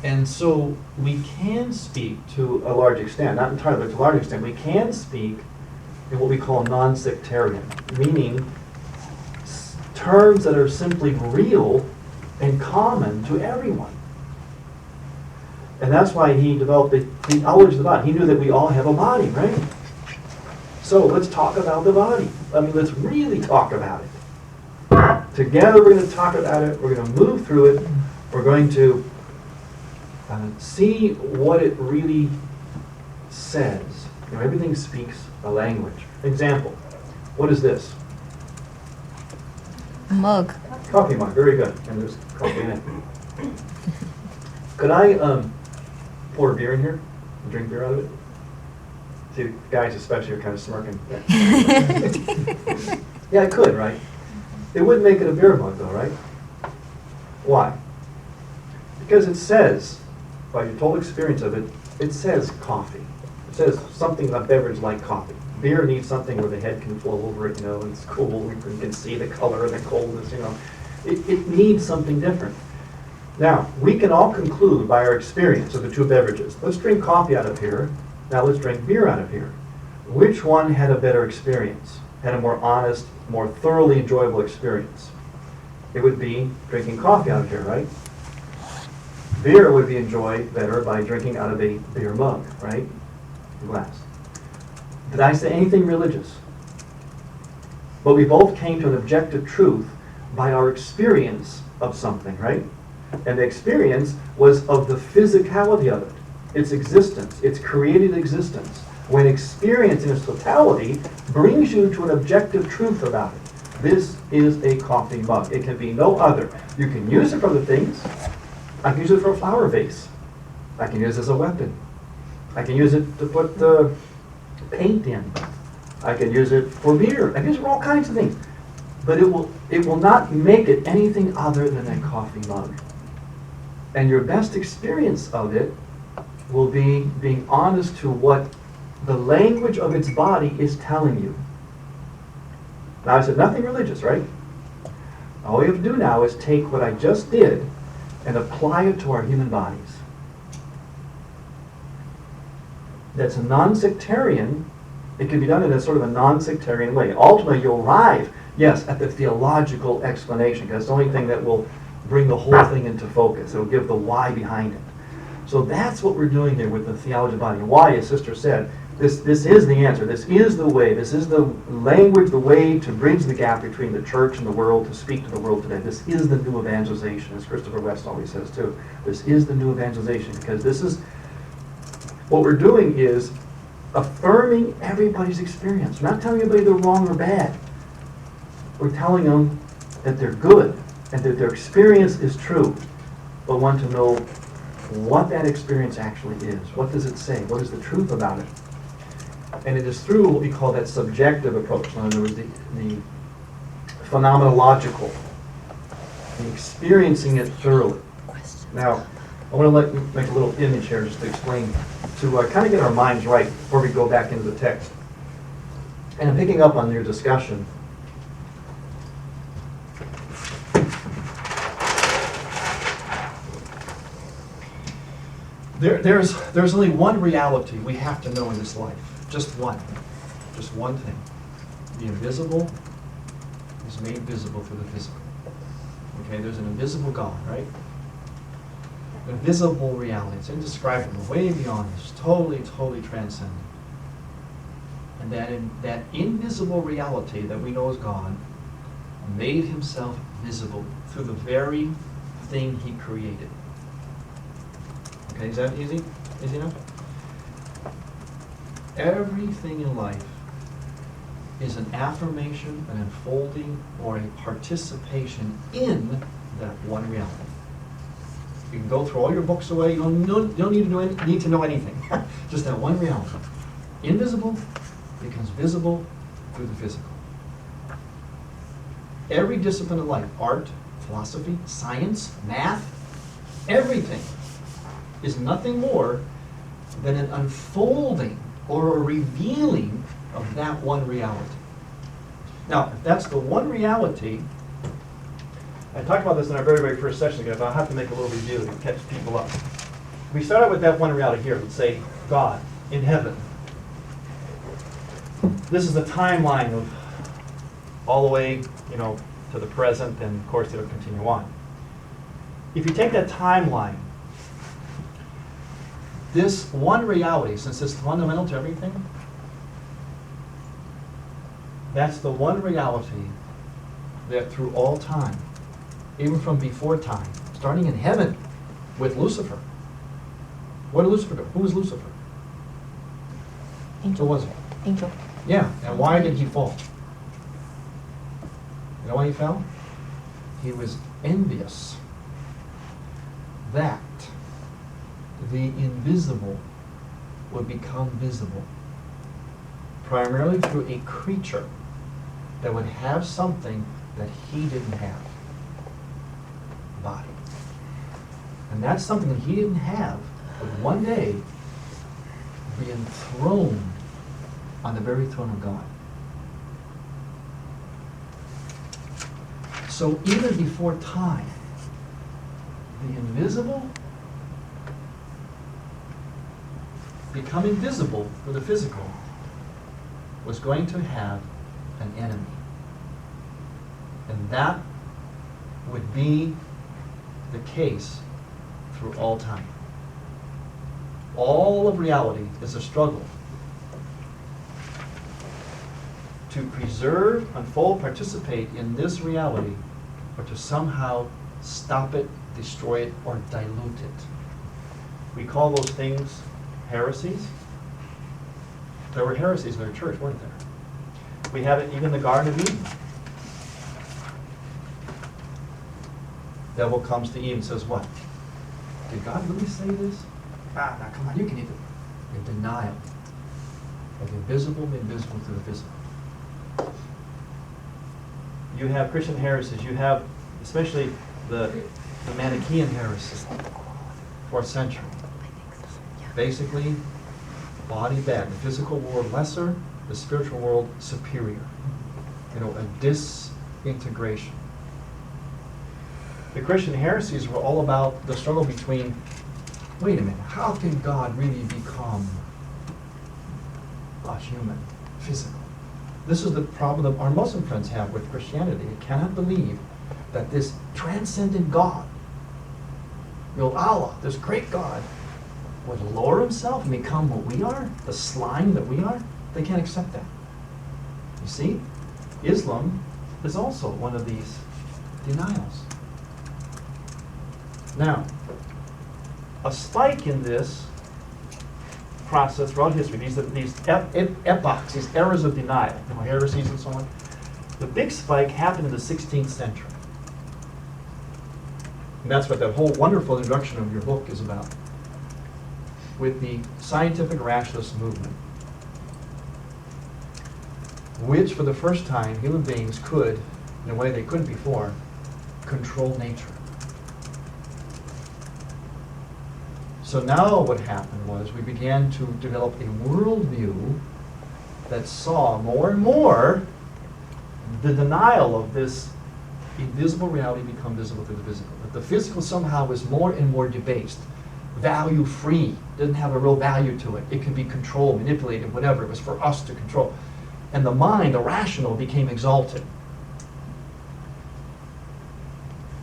And so we can speak to a large extent, not entirely, but to a large extent, we can speak in what we call non-sectarian, meaning terms that are simply real and common to everyone. And that's why he developed the theology of the body. He knew that we all have a body, right? So let's talk about the body. I mean, let's really talk about it. Together we're going to talk about it. We're going to move through it. We're going to see what it really says. You know, everything speaks a language. Example, what is this? Mug. Coffee mug, very good. And there's coffee in it. Could I pour a beer in here and drink beer out of it? See, the guys especially are kind of smirking. Yeah, I could, right? It wouldn't make it a beer mug though, right? Why? Because it says, by your total experience of it, it says coffee. It says something, a beverage like coffee. Beer needs something where the head can flow over it, you know, and it's cool, you can see the color and the coldness, you know. It needs something different. Now, we can all conclude by our experience of the two beverages. Let's drink coffee out of here. Now let's drink beer out of here. Which one had a better experience? Had a more honest, more thoroughly enjoyable experience? It would be drinking coffee out of here, right? Beer would be enjoyed better by drinking out of a beer mug, right? Glass. Did I say anything religious? But we both came to an objective truth by our experience of something, right? And the experience was of the physicality of it, its existence, its created existence. When experience in its totality brings you to an objective truth about it. This is a coffee mug. It can be no other. You can use it for other things. I can use it for a flower vase. I can use it as a weapon. I can use it to put paint in. I can use it for beer. I can use it for all kinds of things. But it will not make it anything other than a coffee mug. And your best experience of it will be being honest to what the language of its body is telling you. Now I said nothing religious, right? All you have to do now is take what I just did and apply it to our human bodies. That's a non-sectarian. It can be done in a sort of a non-sectarian way. Ultimately, you'll arrive, yes, at the theological explanation, because it's the only thing that will bring the whole thing into focus. It'll give the why behind it. So that's what we're doing here with the theology of the body. Why, as Sister said, this is the answer. This is the way. This is the language, the way to bridge the gap between the church and the world, to speak to the world today. This is the new evangelization, as Christopher West always says too. This is the new evangelization, because this is what we're doing is affirming everybody's experience. We're not telling anybody they're wrong or bad. We're telling them that they're good and that their experience is true, but want to know what that experience actually is. What does it say? What is the truth about it? And it is through what we call that subjective approach. In other words, the phenomenological, the experiencing it thoroughly. Now, I want to make a little image here just to explain, to kind of get our minds right before we go back into the text. And picking up on your discussion, there's only one reality we have to know in this life. Just one thing. The invisible is made visible through the physical. Okay, there's an invisible God, right? An invisible reality. It's indescribable, way beyond this, totally transcendent. And that invisible reality that we know as God made himself visible through the very thing he created. Okay, is that easy? Easy enough? Everything in life is an affirmation, an unfolding, or a participation in that one reality. You can go through all your books away. You don't need to know anything. Just that one reality. Invisible becomes visible through the physical. Every discipline of life, art, philosophy, science, math, everything is nothing more than an unfolding or a revealing of that one reality. Now, if that's the one reality, I talked about this in our very, very first session, guys. I'll have to make a little review to catch people up. we start out with that one reality here. Let's say God in heaven. This is the timeline of all the way, to the present, and of course it'll continue on. If you take that timeline, this one reality, since it's fundamental to everything, that's the one reality that through all time, even from before time, starting in heaven with Lucifer. What did Lucifer do? Who was Lucifer? Angel. Who was he? Angel. Yeah, and why did he fall? You know why he fell? He was envious that the invisible would become visible, primarily through a creature that would have something that he didn't have, a body. And that's something that he didn't have would one day be enthroned on the very throne of God. So even before time, the invisible becoming visible for the physical was going to have an enemy. And that would be the case through all time. All of reality is a struggle to preserve, unfold, participate in this reality, or to somehow stop it, destroy it, or dilute it. We call those things heresies. There were heresies in their church, weren't there? We have it even in the Garden of Eden. Devil comes to Eve and says, what? Did God really say this? Now come on, you can even. In denial of the invisible made visible through the physical. You have Christian heresies. You have especially the Manichaean heresy, 4th century. Basically, body bad, the physical world lesser, the spiritual world superior. A disintegration. The Christian heresies were all about the struggle between, wait a minute, how can God really become a human, physical? This is the problem that our Muslim friends have with Christianity. They cannot believe that this transcendent God, Allah, this great God, would lower himself and become what we are, the slime that we are. They can't accept that. You see, Islam is also one of these denials. Now, a spike in this process throughout history, these epochs, these eras of denial, heresies and so on, the big spike happened in the 16th century. And that's what that whole wonderful introduction of your book is about, with the scientific rationalist movement, which for the first time human beings could, in a way they couldn't before, control nature. So now what happened was we began to develop a worldview that saw more and more the denial of this invisible reality become visible through the physical. That the physical somehow was more and more debased, value-free, didn't have a real value to it. It could be controlled, manipulated, whatever. It was for us to control. And the mind, the rational, became exalted.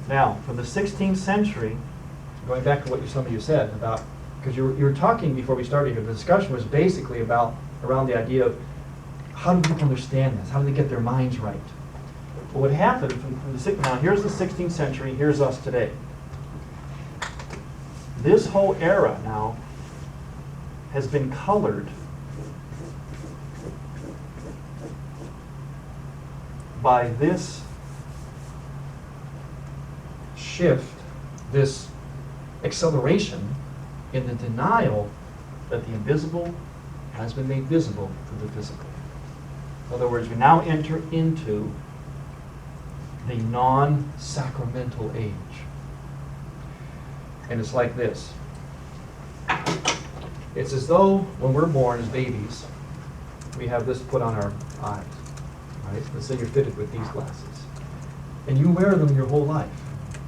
Now, from the 16th century, going back to what some of you said about, because you were talking before we started here, the discussion was basically around the idea of how do people understand this? How do they get their minds right? Well, what happened now, here's the 16th century, here's us today. This whole era now has been colored by this shift, this acceleration in the denial that the invisible has been made visible through the physical. In other words, we now enter into the non-sacramental age. And it's like this. It's as though when we're born as babies, we have this put on our eyes. Right? Let's say you're fitted with these glasses. And you wear them your whole life.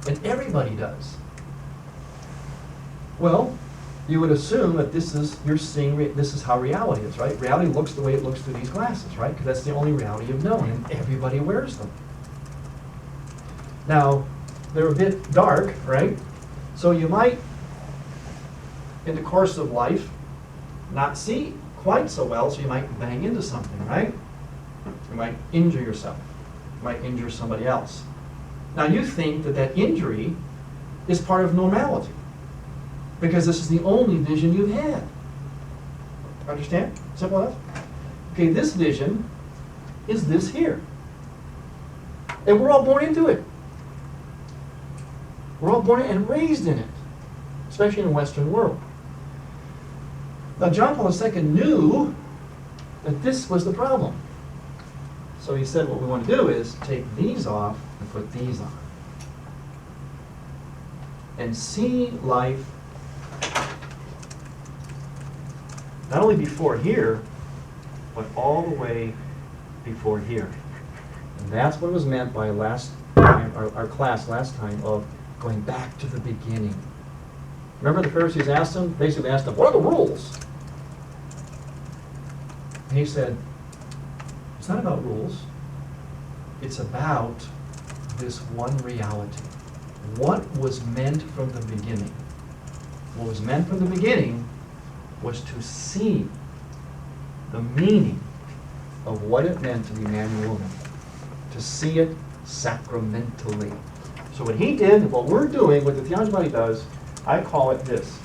And everybody does. Well, you would assume that this is, you're seeing, this is how reality is, right? Reality looks the way it looks through these glasses, right? Because that's the only reality you've known, and everybody wears them. Now, they're a bit dark, right? So you might, in the course of life, not see quite so well, so you might bang into something, right? You might injure yourself. You might injure somebody else. Now you think that that injury is part of normality, because this is the only vision you've had. Understand? Simple enough? Okay, this vision is this here. And we're all born into it. We're all born and raised in it, especially in the Western world. Now, John Paul II knew that this was the problem. So he said, what we want to do is take these off and put these on. And see life not only before here, but all the way before here. And that's what was meant by last time, our class last time, of going back to the beginning. Remember the Pharisees asked him, basically asked him, what are the rules? And he said, it's not about rules. It's about this one reality. What was meant from the beginning? What was meant from the beginning was to see the meaning of what it meant to be man and woman. To see it sacramentally. So what he did, what we're doing, what the theology body does, I call it this.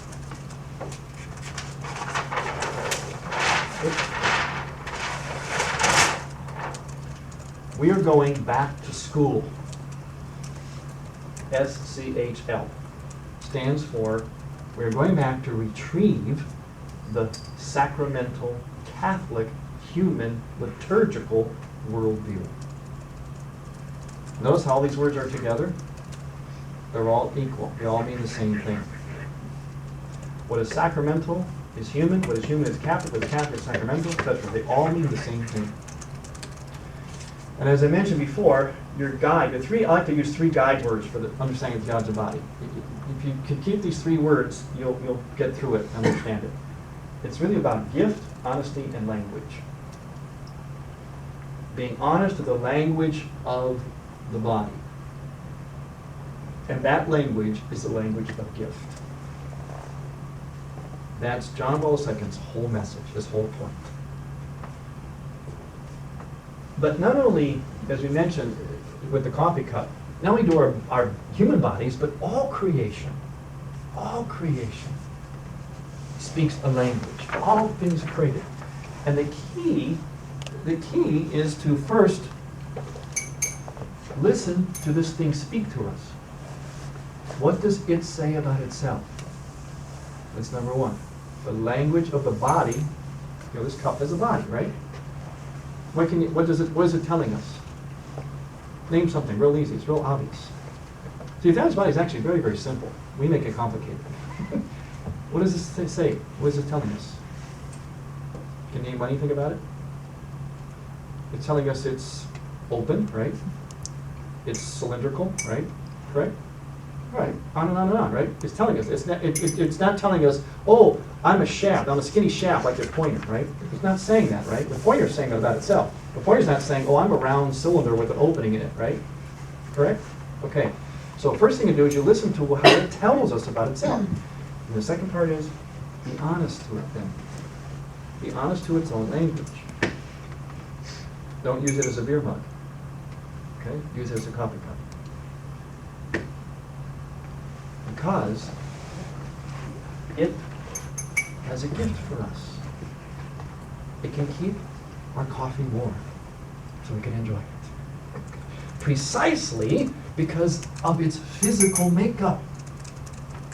We are going back to school. SCHL stands for we're going back to retrieve the sacramental, Catholic, human, liturgical worldview. Notice how all these words are together? They're all equal. They all mean the same thing. What is sacramental is human. What is human is Catholic. What is Catholic is sacramental, etc. They all mean the same thing. And as I mentioned before, your guide, I like to use 3 guide words for the understanding of the theology of the body. If you can keep these 3 words, you'll get through it and understand it. It's really about gift, honesty, and language. Being honest to the language of the body. And that language is the language of gift. That's John Paul II's whole message, his whole point. But not only, as we mentioned with the coffee cup, not only do our human bodies, but all creation speaks a language. All things are created. And the key is to first listen to this thing speak to us. What does it say about itself? That's number 1. The language of the body. This cup is a body, right? What is it telling us? Name something real easy. It's real obvious. See, the theology body is actually very, very simple. We make it complicated. What does this say? What is it telling us? Can you name anything about it? It's telling us it's open, right? It's cylindrical, right? Correct? Right. On and on and on, right? It's telling us. It's not telling us, oh, I'm a shaft. I'm a skinny shaft like this pointer, right? It's not saying that, right? The pointer's saying that about itself. The pointer's not saying, oh, I'm a round cylinder with an opening in it, right? Correct? Okay. So first thing to do is you listen to how it tells us about itself. And the second part is, be honest to it then. Be honest to its own language. Don't use it as a beer mug. Okay? Use it as a coffee cup. Because it has a gift for us. It can keep our coffee warm so we can enjoy it. Precisely because of its physical makeup.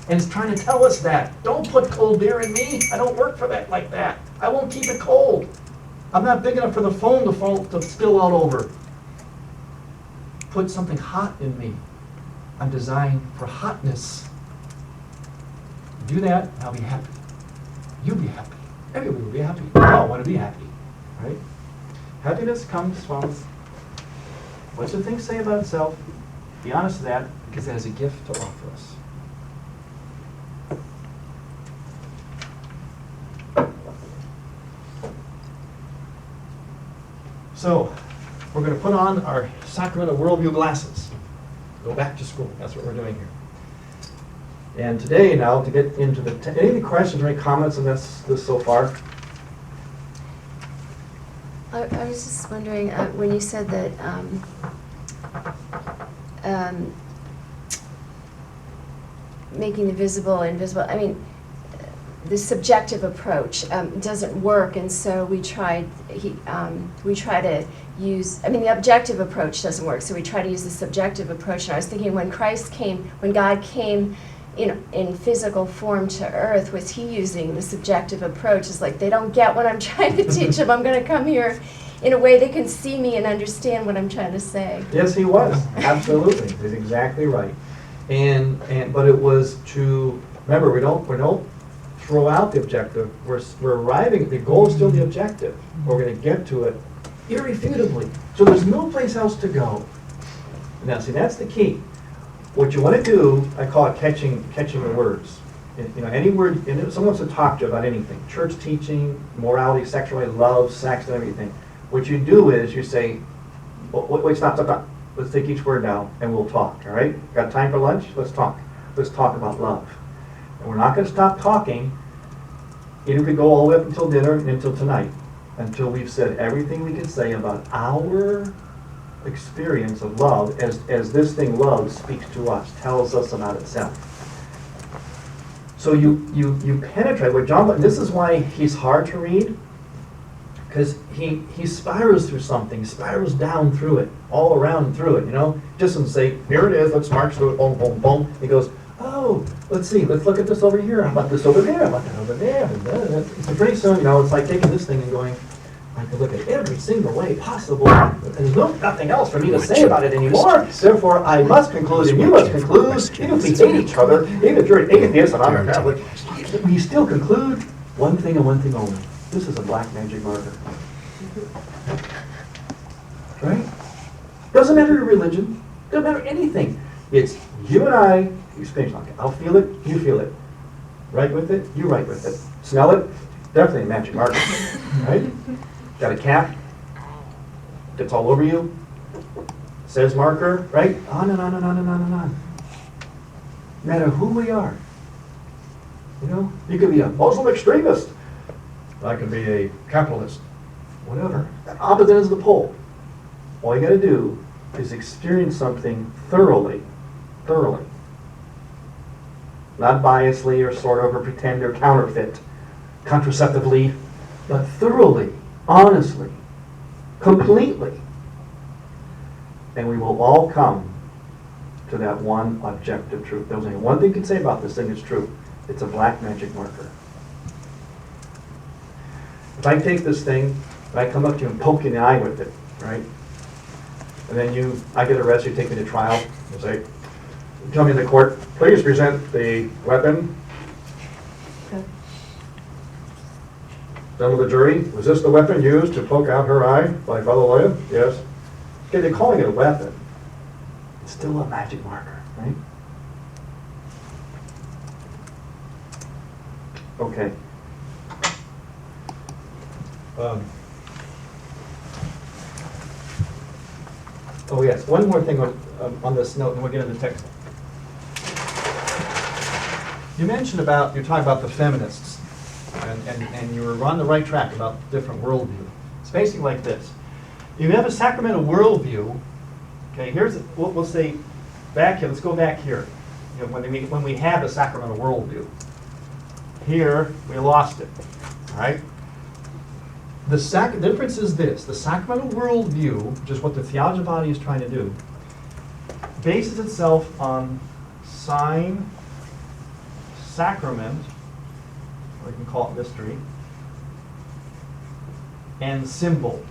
And it's trying to tell us that. Don't put cold beer in me. I don't work for that like that. I won't keep it cold. I'm not big enough for the foam to spill out over. Put something hot in me. I'm designed for hotness. Do that, and I'll be happy. You'll be happy. Everybody will be happy. We all want to be happy, right? Happiness comes from what's the thing say about itself? Be honest to that, because it has a gift to offer us. So, we're going to put on our sacramental worldview glasses. Go back to school. That's what we're doing here. And today, now, to get into the any questions or any comments on this so far? I was just wondering, when you said that making the visible invisible, I mean, the subjective approach doesn't work, and so we try to use, I mean, the objective approach doesn't work, so we try to use the subjective approach. And I was thinking, when God came in physical form to earth, was he using the subjective approach? It's like, they don't get what I'm trying to teach them. I'm going to come here in a way they can see me and understand what I'm trying to say. Yes, he was. Absolutely. He's exactly right. But it was to, remember, we don't throw out the objective. We're arriving, the goal is still the objective. We're going to get to it irrefutably. So there's no place else to go. Now, see, that's the key. What you want to do, I call it catching the words. Any word, someone wants to talk to you about anything, church teaching, morality, sexuality, love, sex, and everything. What you do is you say, wait, stop. Let's take each word now and we'll talk, all right? Got time for lunch? Let's talk. Let's talk about love. And we're not going to stop talking, even if we go all the way up until dinner and until tonight, until we've said everything we can say about our experience of love as this thing, love, speaks to us, tells us about itself. So you penetrate what John, this is why he's hard to read, because he spirals through something, spirals down through it, all around through it, just doesn't say, here it is, let's march through it, boom, boom, boom. He goes, oh, let's see, let's look at this over here, how about this over there, how about that over there, so pretty soon, it's like taking this thing and going, I can look at every single way possible, and there's nothing else for me to say about it anymore. Therefore, I must conclude, and you must conclude, even if we hate each other, even if you're an atheist and I'm a Catholic, we still conclude one thing and one thing only. This is a black magic marker. Right? Doesn't matter your religion, doesn't matter anything. It's you and I experience. I'll feel it, you feel it. Write with it, you write with it. Smell it, definitely a magic marker. Right? Got a cap, gets all over you, says marker, right? On and on and on and on and on. No matter who we are. You could be a Muslim extremist. I could be a capitalist. Whatever. Opposite ends of the pole. All you got to do is experience something thoroughly. Not biasly or sort of or pretend or counterfeit, contraceptively, but thoroughly. Honestly, completely. And we will all come to that one objective truth. There's only one thing you can say about this thing that's true. It's a black magic marker. If I take this thing and I come up to you and poke you in the eye with it, right? And then I get arrested, you take me to trial, you say, tell me in the court, please present the weapon. Then with the jury, was this the weapon used to poke out her eye by Father Loya? Yes. Okay, they're calling it a weapon. It's still a magic marker, right? Okay. Oh yes, one more thing on this note, and we'll get into the text. You mentioned you're talking about the feminists. And you were on the right track about different worldview. It's basically like this. You have a sacramental worldview. Okay, we'll say back here. Let's go back here. When we have a sacramental worldview, here we lost it. All right. The difference is this: the sacramental worldview, which is what the theology of the body is trying to do, bases itself on sign, sacrament, or you can call it mystery, and symbol.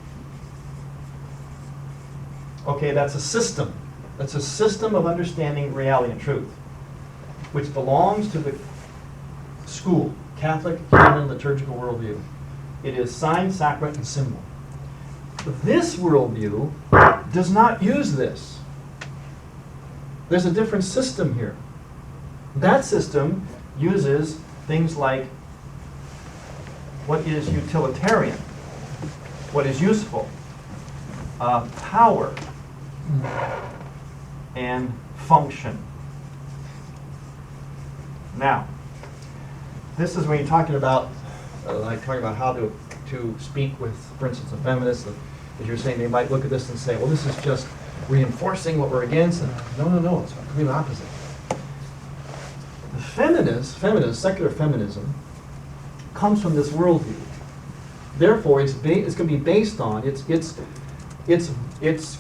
Okay, that's a system. That's a system of understanding reality and truth, which belongs to the school, Catholic canon liturgical worldview. It is sign, sacrament, and symbol. This worldview does not use this. There's a different system here. That system uses things like what is utilitarian, what is useful, power and function. Now, this is when you're talking about, how to speak with, for instance, a feminist. As you're saying, they might look at this and say, well, this is just reinforcing what we're against. And no, it's completely opposite. The secular feminism, comes from this worldview. Therefore, it's going to be based on its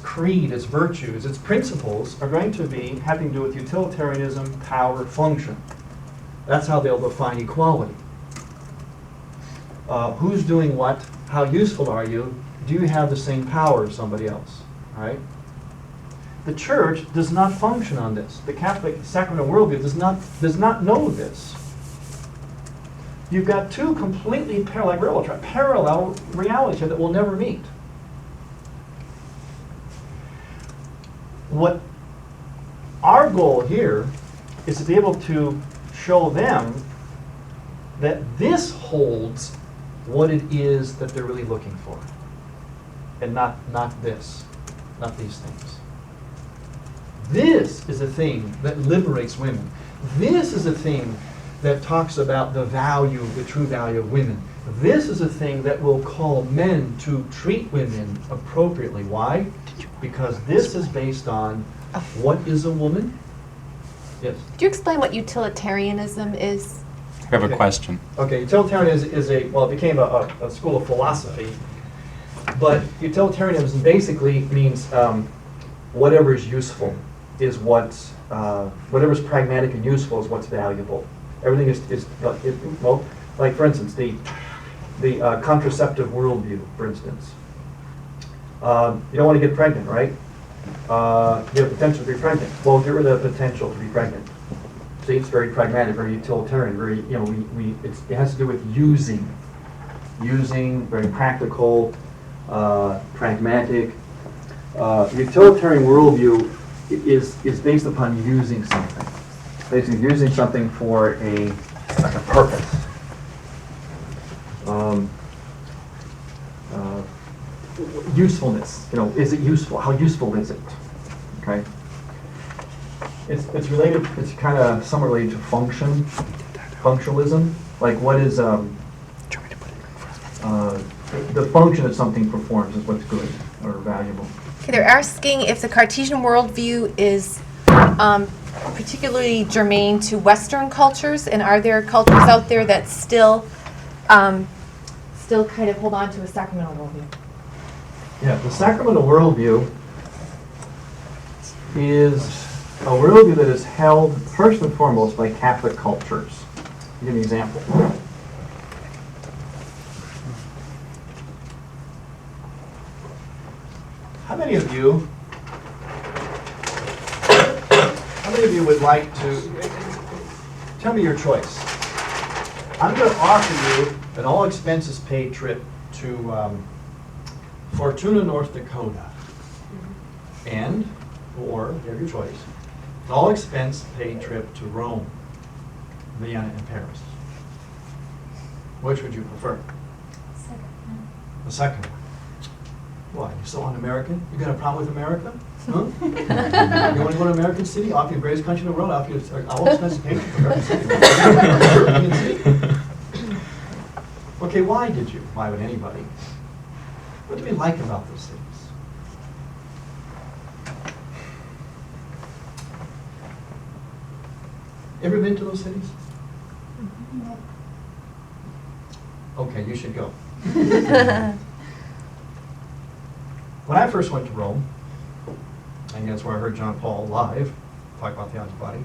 creed, its virtues, its principles are going to be having to do with utilitarianism, power, function. That's how they'll define equality. Who's doing what? How useful are you? Do you have the same power as somebody else? All right? The church does not function on this. The Catholic sacramental worldview does not know this. You've got two completely parallel realities here that will never meet. What our goal here is to be able to show them that this holds what it is that they're really looking for, and not these things. This is a thing that liberates women. This is a thing that talks about the true value of women. This is a thing that will call men to treat women appropriately. Why? Because this is based on what is a woman? Yes. Do you explain what utilitarianism is? I have a question. Okay, utilitarianism it became a school of philosophy, but utilitarianism basically means whatever is useful is whatever's pragmatic and useful is what's valuable. Everything is like for instance, the contraceptive worldview, for instance. You don't want to get pregnant, right? You have potential to be pregnant. Well, get rid of the potential to be pregnant. See, it's very pragmatic, very utilitarian. It has to do with using, very practical, pragmatic. Utilitarian worldview is based upon using something. Basically, using something for a purpose. Usefulness. Is it useful? How useful is it? Okay. It's related. It's kind of somewhat related to functionalism. Like what is the function that something performs is what's good or valuable. Okay, they're asking if the Cartesian worldview is particularly germane to Western cultures, and are there cultures out there that still kind of hold on to a sacramental worldview? Yeah, the sacramental worldview is a worldview that is held first and foremost by Catholic cultures. I'll give you an example. How many of you would like to tell me your choice? I'm going to offer you an all expenses paid trip to Fortuna, North Dakota, or you have your choice, an all expense paid trip to Rome, Vienna, and Paris. Which would you prefer? The second one. Why? You're so un-American? You got a problem with America? Huh? You want to go to American City? I'll offer you the greatest country in the world. I'll offer you an all expense paid trip to American City. Okay, why did you? Why would anybody? What do we like about those cities? Ever been to those cities? Okay, you should go. When I first went to Rome, and that's where I heard John Paul live talk about theology body.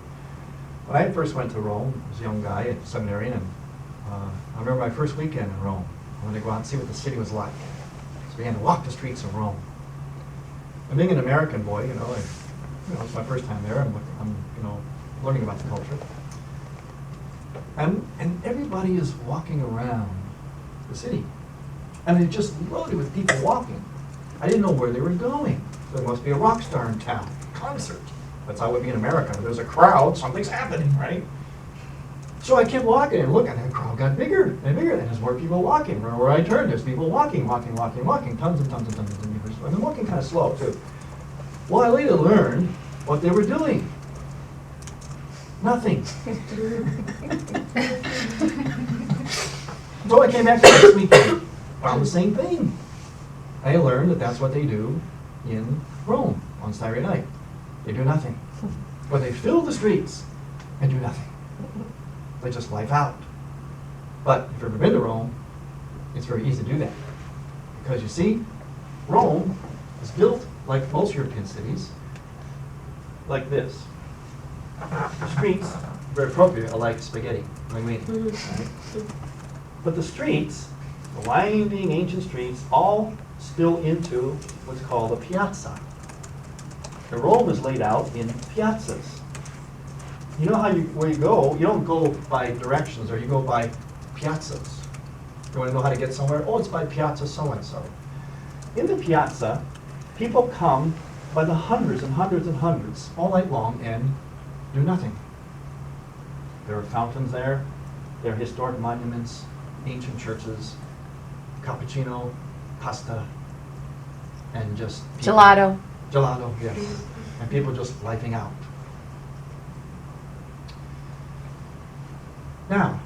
When I first went to Rome, I was a young guy at seminary, and I remember my first weekend in Rome. I wanted to go out and see what the city was like. So we began to walk the streets of Rome. And being an American boy, it's my first time there. I'm learning about the culture. And everybody is walking around the city. And it's just loaded with people walking. I didn't know where they were going. There must be a rock star in town, concert. That's how it would be in America. There's a crowd, something's happening, right? So I kept walking and looking, and the crowd got bigger and bigger, and there's more people walking. Where I turned, there's people walking, tons and tons and tons of people. I've been walking kind of slow too. Well, I later learned what they were doing. Nothing. So I came back the next weekend, found the same thing. I learned that that's what they do in Rome on Saturday night. They do nothing. But they fill the streets and do nothing. They just life out. But if you've ever been to Rome, it's very easy to do that. Because you see, Rome is built like most European cities, like this. The streets, very appropriate, are like spaghetti, linguine. Right? But the streets, the winding ancient streets, all spill into what's called a piazza. And Rome is laid out in piazzas. You know how where you go, you don't go by directions, or you go by piazzas. You want to know how to get somewhere? Oh, it's by piazza so-and-so. In the piazza, people come by the hundreds and hundreds and hundreds all night long and do nothing. There are fountains there. There are historic monuments, ancient churches, cappuccino, pasta, and just people. Gelato. Gelato, yes. And people just lifing out. Now,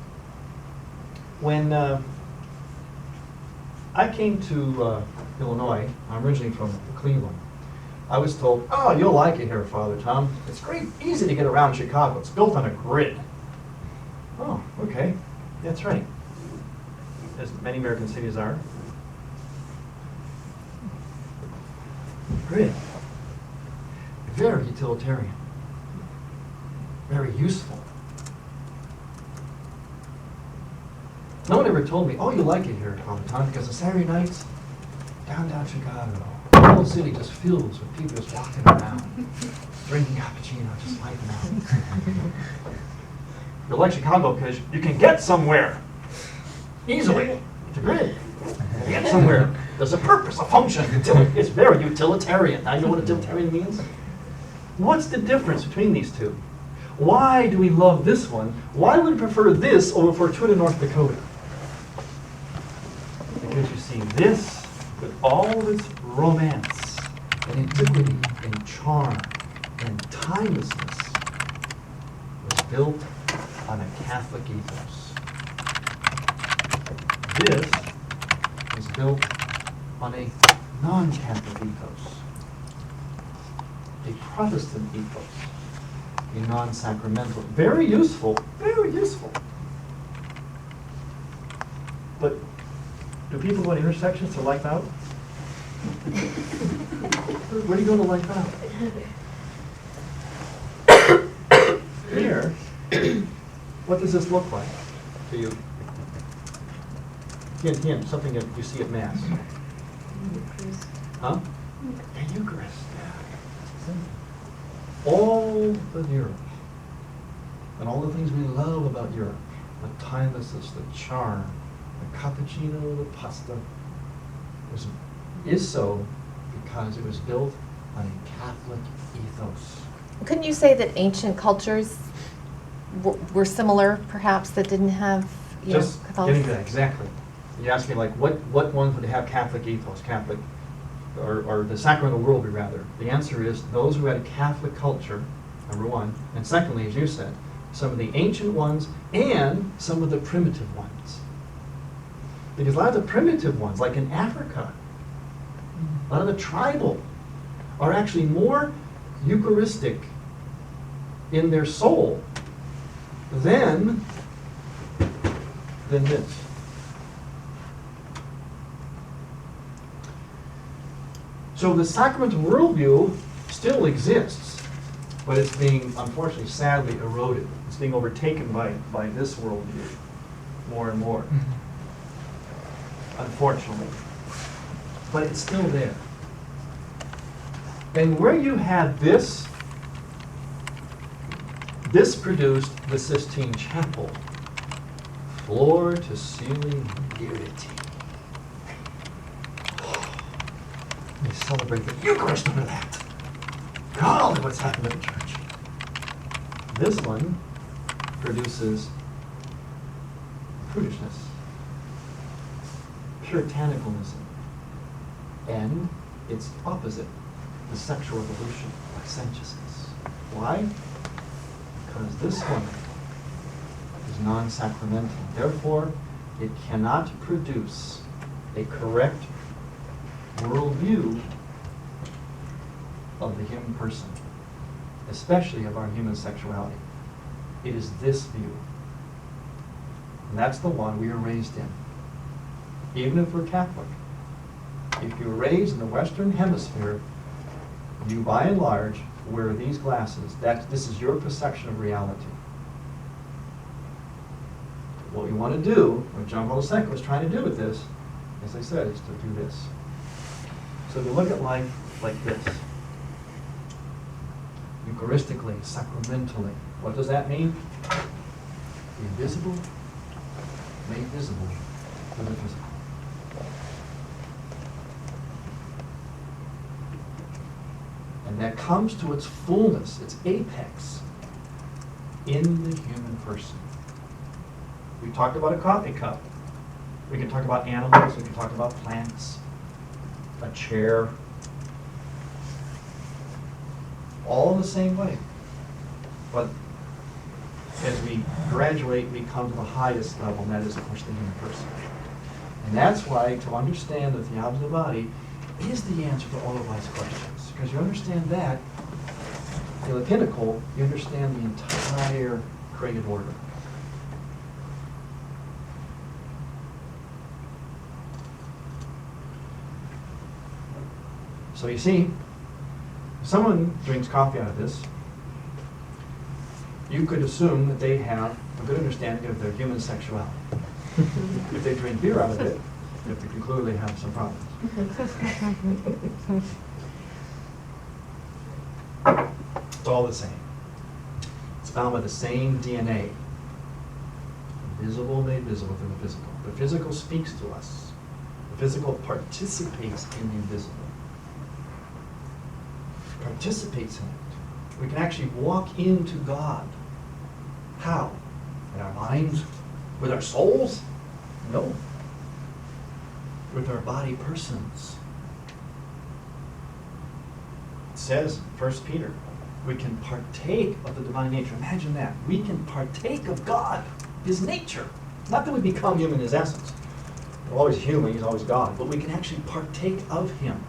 when I came to Illinois, I'm originally from Cleveland, I was told, oh, you'll like it here, Father Tom. It's great, easy to get around Chicago. It's built on a grid. Oh, okay. That's right. As many American cities are. Grid. Very utilitarian. Very useful. No one ever told me, oh, you like it here all the time, because on Saturday nights, downtown Chicago, the whole city just fills with people just walking around, drinking cappuccino, just lighting out. You like Chicago because you can get somewhere easily. It's a grid. You get somewhere. There's a purpose, a function. It's very utilitarian. Now you know what utilitarian means? What's the difference between these two? Why do we love this one? Why would we prefer this over Fortuna, North Dakota? Because you see, this, with all its romance and antiquity and charm and timelessness, was built on a Catholic ethos. This was built on a non-Catholic ethos, a Protestant ethos, a non-sacramental. Very useful, very useful. But do people go to intersections to life out? Where do you go to life out? Here, what does this look like to you? Hint, something that you see at Mass. Huh? A Eucharist. All of Europe, and all the things we love about Europe, the timelessness, the charm, the cappuccino, the pasta, is so because it was built on a Catholic ethos. Couldn't you say that ancient cultures were similar, perhaps, that didn't have, Just Catholic? getting to that, exactly. You asked me, like, what one would have Catholic ethos, Catholic, or the sacramental worldview, rather. The answer is those who had a Catholic culture, number one, and secondly, as you said, some of the ancient ones and some of the primitive ones. Because a lot of the primitive ones, like in Africa, a lot of the tribal, are actually more Eucharistic in their soul than this. So the sacramental worldview still exists, but it's being, unfortunately, sadly eroded. It's being overtaken by this worldview more and more, unfortunately. But it's still there. And where you had this produced the Sistine Chapel, floor to ceiling purity. We celebrate the Eucharist over that. Golly, what's happened to the church? This one produces prudishness, puritanicalism, and its opposite, the sexual revolution, licentiousness. Why? Because this one is non-sacramental. Therefore, it cannot produce a correct worldview of the human person, especially of our human sexuality. It is this view. And that's the one we are raised in. Even if we're Catholic. If you were raised in the Western Hemisphere, you by and large wear these glasses. This is your perception of reality. What we want to do, what John Paul II was trying to do with this, as I said, is to do this. So we look at life like this. Eucharistically, sacramentally. What does that mean? The invisible made visible through the physical. And that comes to its fullness, its apex, in the human person. We talked about a coffee cup. We can talk about animals, we can talk about plants, a chair, all in the same way. But as we graduate, we come to the highest level, and that is, of course, the human person. And that's why to understand the theology of the body is the answer to all of life's questions. Because you understand that, in the pinnacle, you understand the entire created order. So you see, if someone drinks coffee out of this, you could assume that they have a good understanding of their human sexuality. If they drink beer out of it, you have to conclude they have some problems. It's all the same. It's bound by the same DNA. Invisible made visible through the physical. The physical speaks to us. The physical participates in the invisible. Participates in it. We can actually walk into God. How? In our minds? With our souls? No. With our body persons. It says, 1 Peter, we can partake of the divine nature. Imagine that. We can partake of God, His nature. Not that we become Him in His essence. We're always human, He's always God. But we can actually partake of Him.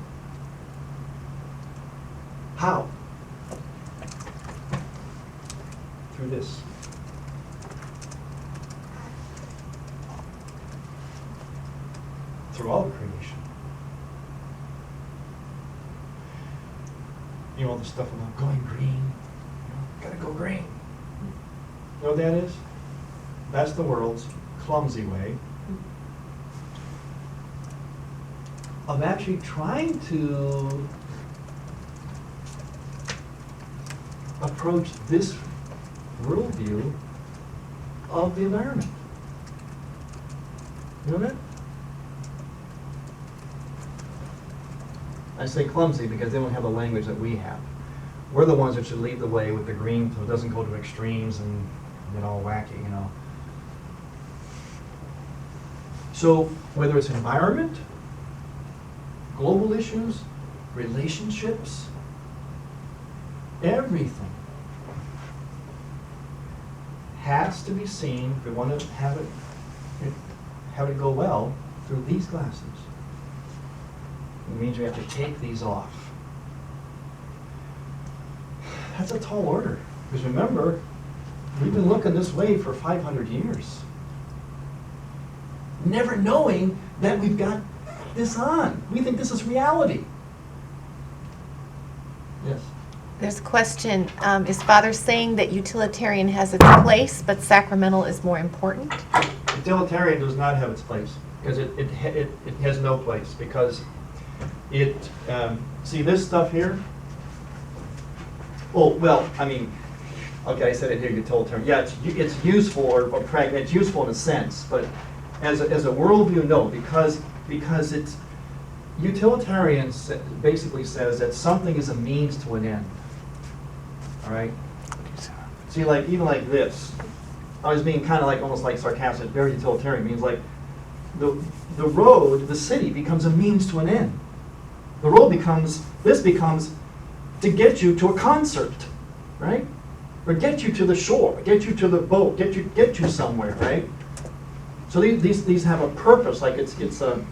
How? Through this. Through all of creation. You know all the stuff about going green? Gotta go green. You know what that is? That's the world's clumsy way of actually trying to approach this worldview of the environment. You know that? I say clumsy because they don't have the language that we have. We're the ones that should lead the way with the green so it doesn't go to extremes and get all wacky, you know. So whether it's environment, global issues, relationships, everything has to be seen, if we want to have it go well, through these glasses. It means we have to take these off. That's a tall order. Because remember, we've been looking this way for 500 years. Never knowing that we've got this on. We think this is reality. Yes? There's a question. Is Father saying that utilitarian has its place, but sacramental is more important? Utilitarian does not have its place. Because it has no place. Because it, see this stuff here? Oh, well, I mean, okay, I said it here, utilitarian. Yeah, it's useful or pragmatic. It's useful in a sense, but as a worldview, no, because it's utilitarian basically says that something is a means to an end. All right. See, like even like this, I was being kind of like almost like sarcastic. Very utilitarian means like the road, the city becomes a means to an end. The road this becomes to get you to a concert, right? Or get you to the shore, get you to the boat, get you somewhere, right? So these have a purpose, like it's to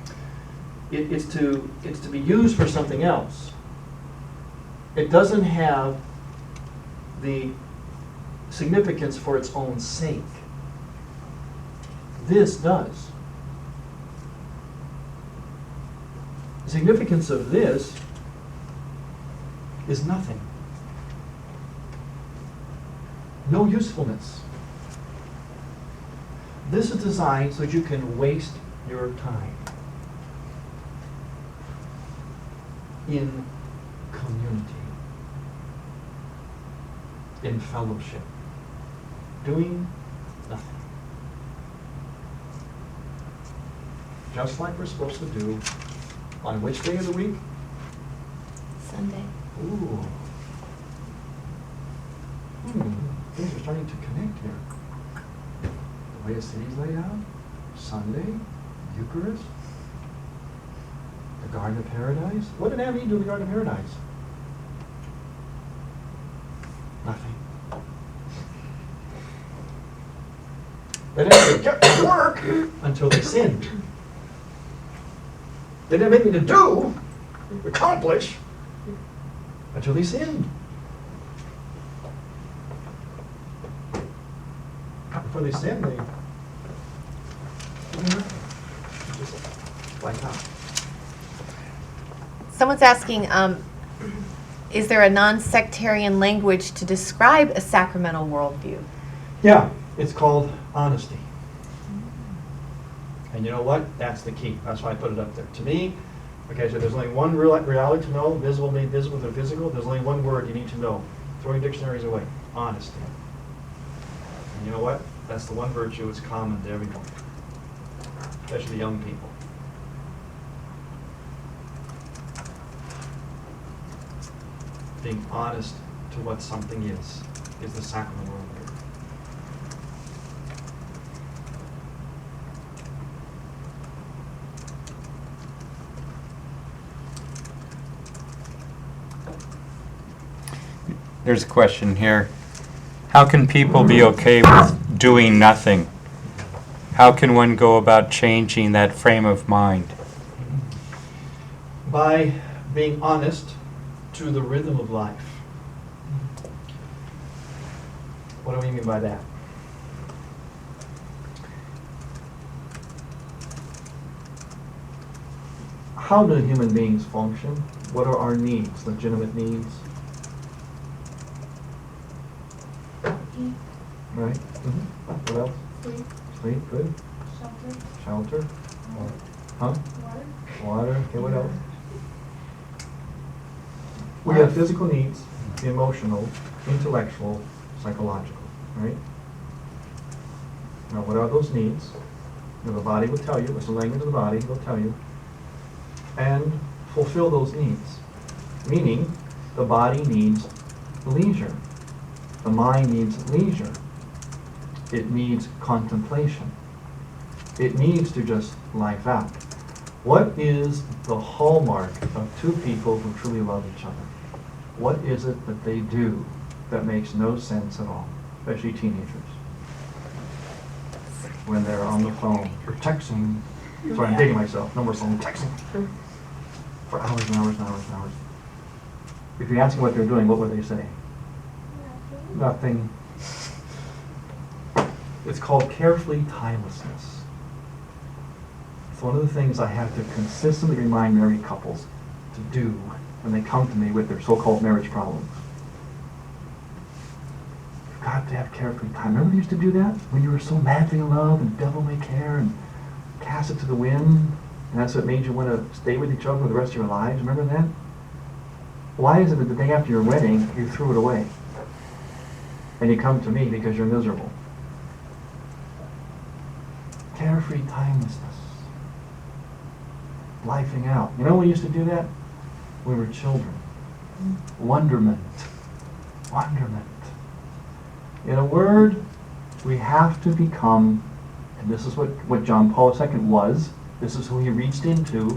be used for something else. It doesn't have the significance for its own sake. This does. The significance of this is nothing. No usefulness. This is designed so that you can waste your time in community, in fellowship, doing nothing. Just like we're supposed to do on which day of the week? Sunday. Ooh. Things are starting to connect here. The way a city's laid out, Sunday, Eucharist, the Garden of Paradise. What did Adam and Eve do in the Garden of Paradise? Nothing. They didn't get to work until they sinned. They didn't have anything to do, accomplish, until they sinned. Before they sinned, they did nothing. Just like that. Someone's asking, is there a non-sectarian language to describe a sacramental worldview? Yeah, it's called honesty. And you know what? That's the key. That's why I put it up there. To me, okay, so there's only one reality to know, visible made visible through physical. There's only one word you need to know. Throwing dictionaries away. Honesty. And you know what? That's the one virtue that's common to everyone, especially young people. Being honest to what something is the sacramental worldview. There's a question here. How can people be okay with doing nothing? How can one go about changing that frame of mind? By being honest to the rhythm of life. What do we mean by that? How do human beings function? What are our needs, legitimate needs? Right? Mm-hmm. What else? Sleep. Sleep, good. Shelter. Shelter. Huh? Water. Okay, what else? We have physical needs, emotional, intellectual, psychological, right? Now, what are those needs? You know, the body will tell you, it's the language of the body, will tell you, and fulfill those needs. Meaning, the body needs leisure. The mind needs leisure. It needs contemplation. It needs to just life out. What is the hallmark of two people who truly love each other? What is it that they do that makes no sense at all, especially teenagers? When they're on the phone or texting. Sorry, I'm dating myself. No more phone texting. For hours and hours and hours and hours. If you ask them what they're doing, what would they say? Nothing. It's called carefree timelessness. It's one of the things I have to consistently remind married couples to do when they come to me with their so-called marriage problems. You've got to have carefree time. Remember you used to do that? When you were so madly in love and devil may care and cast it to the wind, and that's what made you want to stay with each other for the rest of your lives? Remember that? Why is it that the day after your wedding, you threw it away? And you come to me because you're miserable. Carefree timelessness. Lifing out. You know when we used to do that? We were children. Wonderment. Wonderment. In a word, we have to become, and this is what John Paul II was, this is who he reached into,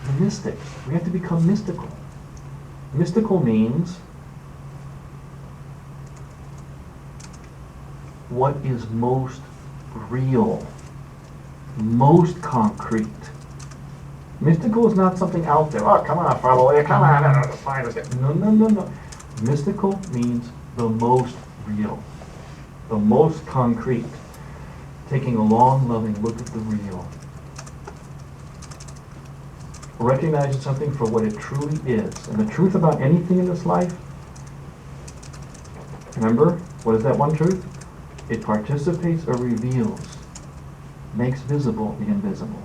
the mystics. We have to become mystical. Mystical means what is most real, most concrete. Mystical is not something out there. Oh, come on, Father Loya, come on, find us. No, no, no, no. Mystical means the most real, the most concrete. Taking a long, loving look at the real. Recognizing something for what it truly is. And the truth about anything in this life, remember, what is that one truth? It participates or reveals, makes visible the invisible.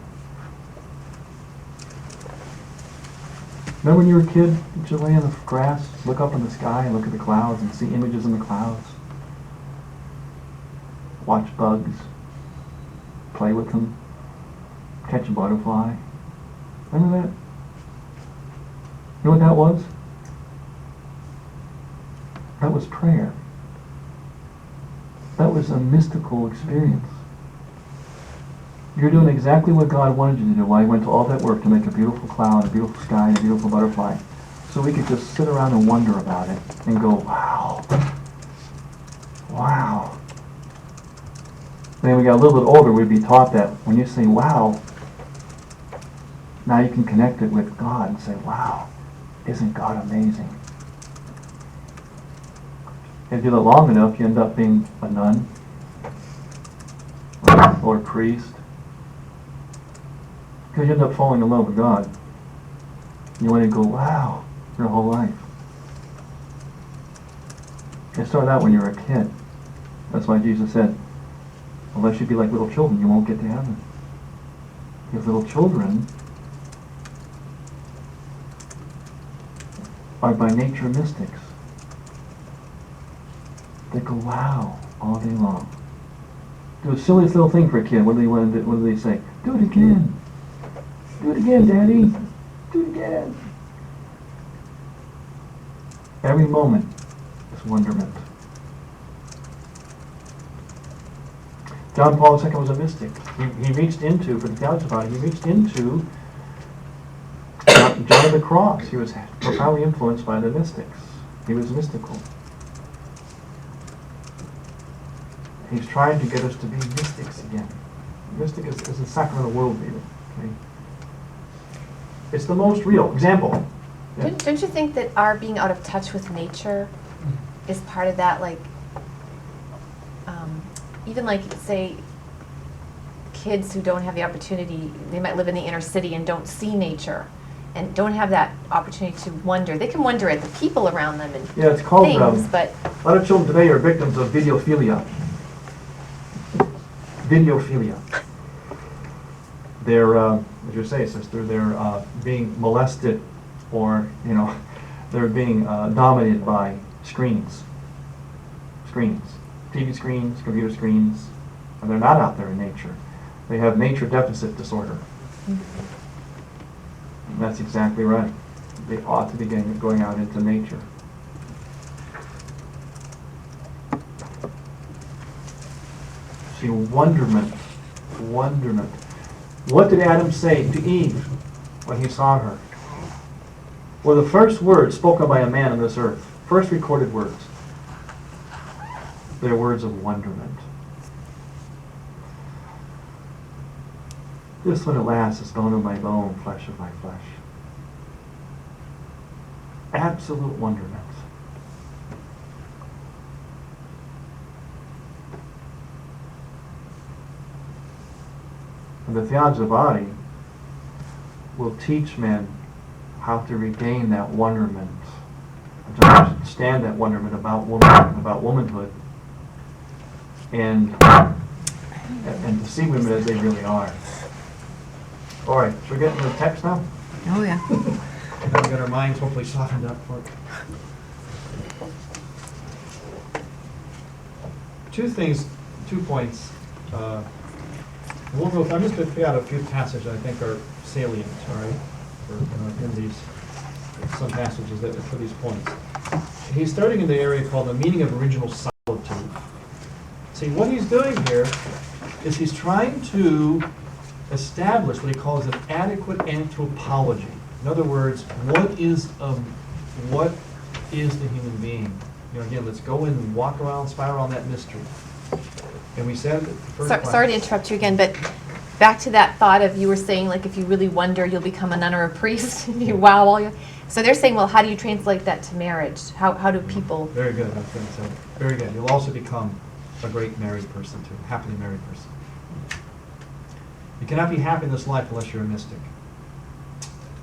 Remember when you were a kid, did you lay in the grass, look up in the sky and look at the clouds and see images in the clouds? Watch bugs, play with them, catch a butterfly. Remember that? You know what that was? That was prayer. That was a mystical experience. You're doing exactly what God wanted you to do while He went to all that work to make a beautiful cloud, a beautiful sky, and a beautiful butterfly. So we could just sit around and wonder about it and go, wow. Wow. Then we got a little bit older, we'd be taught that when you say wow, now you can connect it with God and say, wow, isn't God amazing? If you do that long enough, you end up being a nun or a priest. Because you end up falling in love with God. You want to go, wow, your whole life. It started out when you were a kid. That's why Jesus said, unless you be like little children, you won't get to heaven. Because little children are by nature mystics. They go, wow, all day long. Do the silliest little thing for a kid. What do they say? Do it again. Do it again, Daddy. Do it again. Every moment is wonderment. John Paul II was a mystic. He reached into, for the Theology body, he reached into John of the Cross. He was profoundly influenced by the mystics. He was mystical. He's trying to get us to be mystics again. Mystic is a sacramental worldview. Okay? It's the most real. Example. Yeah. Don't you think that our being out of touch with nature is part of that? Like, even like, say, kids who don't have the opportunity, they might live in the inner city and don't see nature and don't have that opportunity to wonder. They can wonder at the people around them and Yeah, it's called, things, but a lot of children today are victims of videophilia. Videophilia. They're, as you say, sister, they're being molested, or, they're being dominated by screens. Screens. TV screens, computer screens, and they're not out there in nature. They have nature deficit disorder. And that's exactly right. They ought to be going out into nature. See, wonderment. Wonderment. What did Adam say to Eve when he saw her? Well, the first words spoken by a man on this earth, first recorded words, they're words of wonderment. This one at last is bone of my bone, flesh of my flesh. Absolute wonderment. And the Theology of the Body will teach men how to regain that wonderment, to understand that wonderment about womanhood, and to see women as they really are. All right, should we get into the text now? oh yeah. Now we've got our minds hopefully softened up for it. 2 points. We'll go. I'm just going to pick out a few passages I think are salient, all right, in these, some passages that for these points. He's starting in the area called the meaning of original solitude. See, what he's doing here is he's trying to establish what he calls an adequate anthropology. In other words, what is the human being? Again, let's go in and walk around, spiral around that mystery. And we said that the first Sorry to interrupt you again, but back to that thought of, you were saying, like, if you really wonder, you'll become a nun or a priest. You wow all your. So they're saying, well, how do you translate that to marriage? How do people? Very good. That's what I said. Very good. You'll also become a great married person too, happily married person. You cannot be happy in this life unless you're a mystic.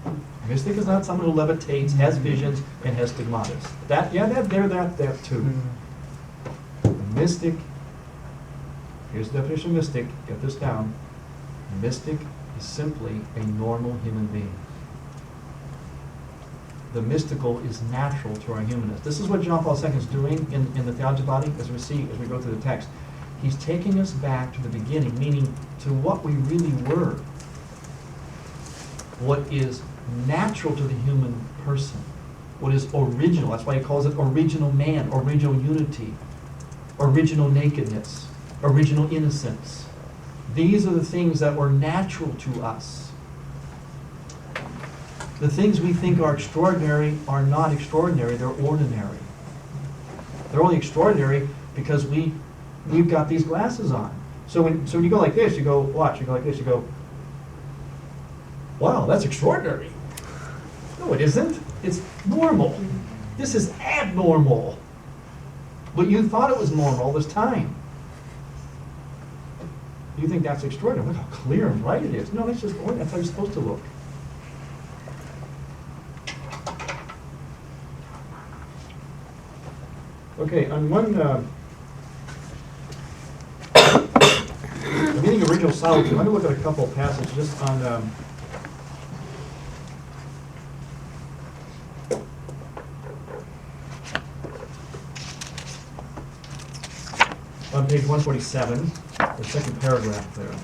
A mystic is not someone who levitates, has visions, and has stigmatas. That too. A mystic. Here's the definition of mystic. Get this down. A mystic is simply a normal human being. The mystical is natural to our humanness. This is what John Paul II is doing in the Theology body, as we see, as we go through the text. He's taking us back to the beginning, meaning to what we really were. What is natural to the human person. What is original. That's why he calls it original man, original unity, original nakedness, original innocence. These are the things that were natural to us. The things we think are extraordinary are not extraordinary, they're ordinary. They're only extraordinary because we've got these glasses on. So when you go like this, you go, watch, you go like this, you go, wow, that's extraordinary. No, it isn't. It's normal. This is abnormal. But you thought it was normal all this time. You think that's extraordinary. Look how clear and bright it is. No, that's just ordinary. That's how you're supposed to look. Okay, on one, the meaning of original solitude, I'm going to look at a couple of passages just on, page 147, the second paragraph there.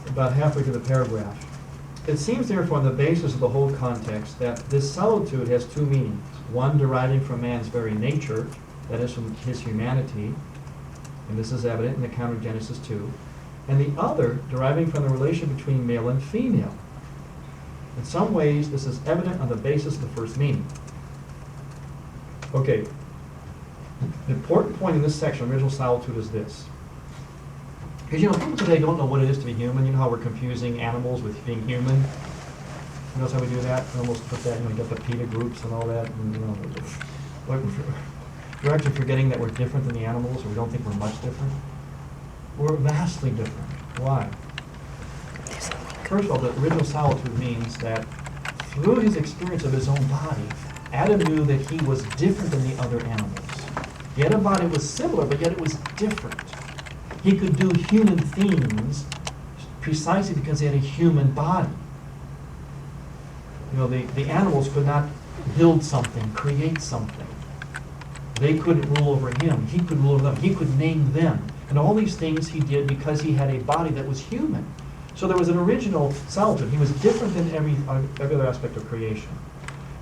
About halfway through the paragraph. It seems therefore on the basis of the whole context that this solitude has two meanings. One deriving from man's very nature, that is from his humanity, and this is evident in the account of Genesis 2, and the other deriving from the relation between male and female. In some ways, this is evident on the basis of the first meaning. Okay, the important point in this section of original solitude is this. Because, people today don't know what it is to be human. You know how we're confusing animals with being human? You notice how we do that? We almost put that, you get the PETA groups and all that. And, we're actually forgetting that we're different than the animals, or we don't think we're much different. We're vastly different. Why? First of all, the original solitude means that through his experience of his own body, Adam knew that he was different than the other animals. The other body was similar, but yet it was different. He could do human things precisely because he had a human body. The animals could not build something, create something. They couldn't rule over him. He could rule over them. He could name them. And all these things he did because he had a body that was human. So there was an original solitude. He was different than every other aspect of creation.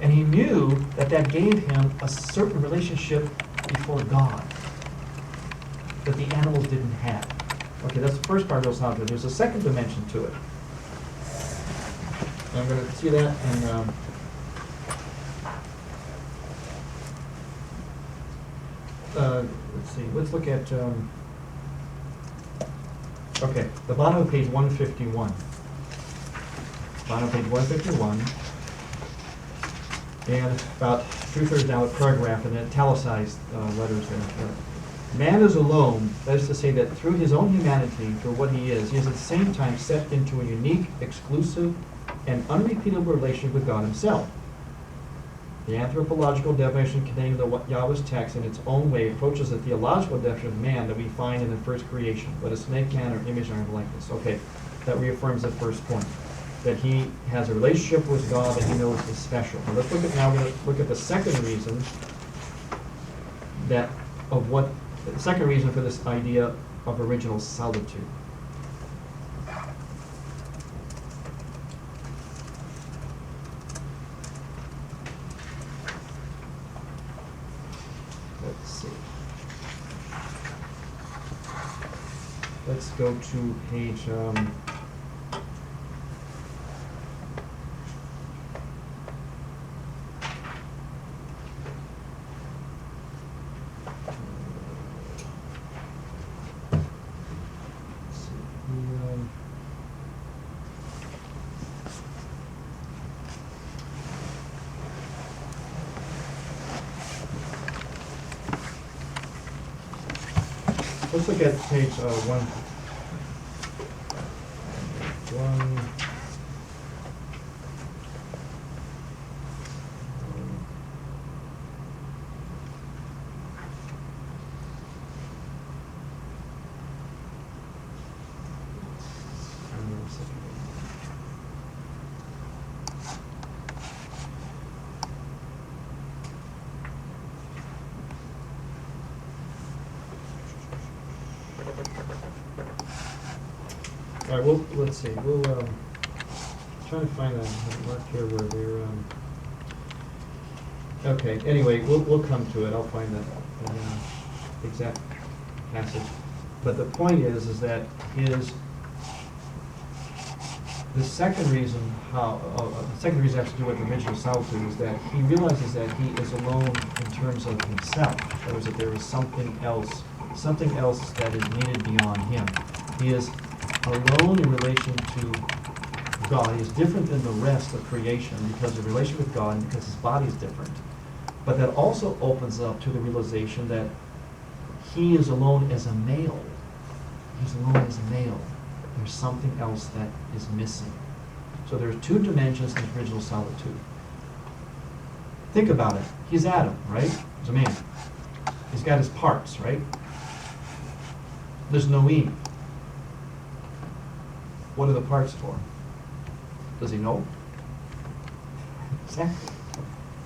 And he knew that that gave him a certain relationship before God that the animals didn't have. Okay, that's the first part of solitude. There's a second dimension to it. And I'm going to see that in let's see, let's look at okay, the bottom of page 151. Bottom of page 151, and about 2/3 down the paragraph in the italicized letters there. Man is alone, that is to say that through his own humanity, through what he is at the same time set into a unique, exclusive, and unrepeatable relationship with God himself. The anthropological definition contained in the Yahweh's text in its own way approaches the theological definition of man that we find in the first creation. Let us make man our image and our likeness. Okay, that reaffirms the first point, that he has a relationship with God and he knows is special. Now let's look at, now we're going to look at the second reason that of what, the second reason for this idea of original solitude. Let's see. let's go to page, let's see, let's look at page one. All right, well, let's see, we'll, trying to find a mark here where they're, okay, anyway, we'll come to it, I'll find the exact passage. But the point is that the second reason the second reason has to do with original solitude is that he realizes that he is alone in terms of himself. That is, that there is something else that is needed beyond him. He is alone in relation to God. He is different than the rest of creation because of relation with God and because his body is different. But that also opens up to the realization that he is alone as a male. He's alone as a male. There's something else that is missing. So there's two dimensions in original solitude. Think about it. He's Adam, right? He's a man. He's got his parts, right? There's no Eve. What are the parts for? Does he know? Exactly.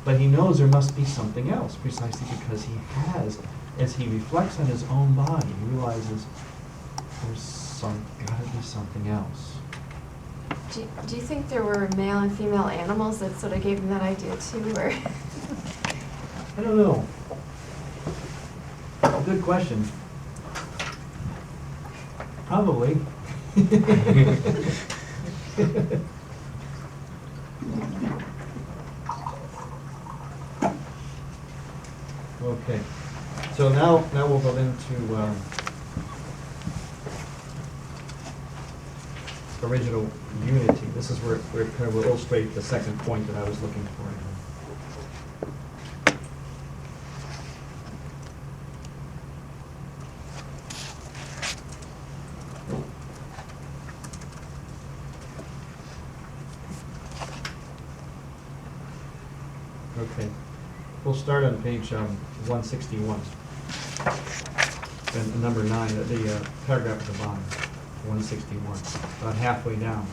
But he knows there must be something else, precisely because he has, as he reflects on his own body, he realizes there's gotta be something else. Do you think there were male and female animals that sort of gave him that idea too, or? I don't know. Good question. Probably. Okay. So now we'll go into original unity. This is where it kind of will illustrate the second point that I was looking for. Okay, we'll start on page 161, and number 9, the paragraph at the bottom, 161, about halfway down.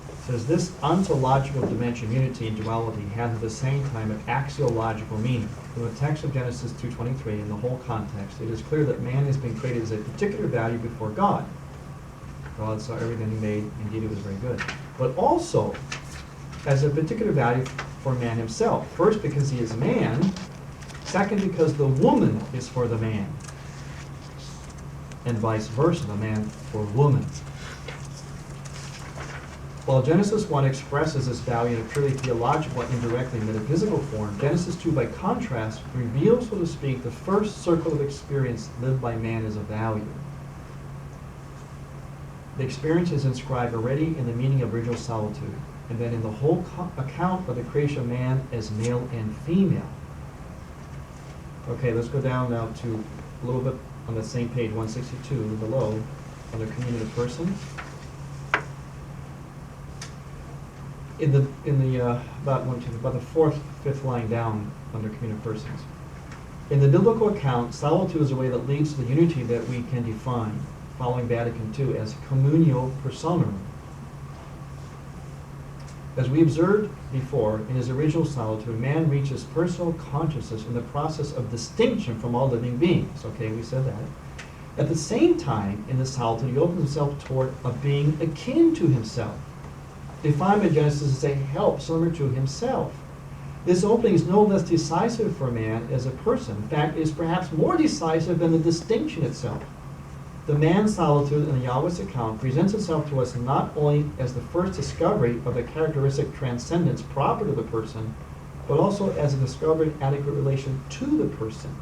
It says, this ontological dimension, unity and duality, has at the same time an axiological meaning. From the text of Genesis 2:23 and the whole context, it is clear that man has been created as a particular value before God. God saw everything he made, indeed it was very good. But also as a particular value for man himself. First, because he is man. Second, because the woman is for the man. And vice versa, the man for woman. While Genesis 1 expresses this value in a purely theological and indirectly metaphysical form, Genesis 2, by contrast, reveals, so to speak, the first circle of experience lived by man as a value. The experience is inscribed already in the meaning of original solitude, and then in the whole account of the creation of man as male and female. Okay, let's go down now to a little bit on the same page, 162, below, under communion of persons. In the about the fourth, fifth line down under communion of persons. In the biblical account, solitude is a way that leads to the unity that we can define, following Vatican II, as communio personarum. As we observed before, in his original solitude, man reaches personal consciousness in the process of distinction from all living beings. Okay, we said that. At the same time, in the solitude, he opens himself toward a being akin to himself, defined by Genesis as a help similar to himself. This opening is no less decisive for man as a person. In fact, it is perhaps more decisive than the distinction itself. The man's solitude in the Yahweh's account presents itself to us not only as the first discovery of the characteristic transcendence proper to the person, but also as a discovered adequate relation to the person,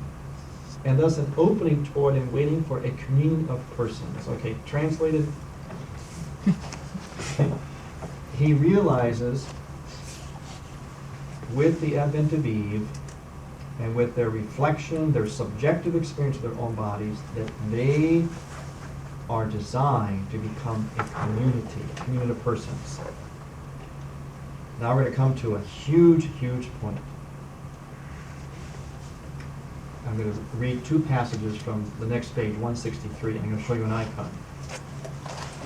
and thus an opening toward and waiting for a communion of persons. Okay, translated. He realizes with the advent of Eve and with their reflection, their subjective experience of their own bodies, that they are designed to become a community of persons. Now we're going to come to a huge, huge point. I'm going to read two passages from the next page, 163. I'm going to show you an icon.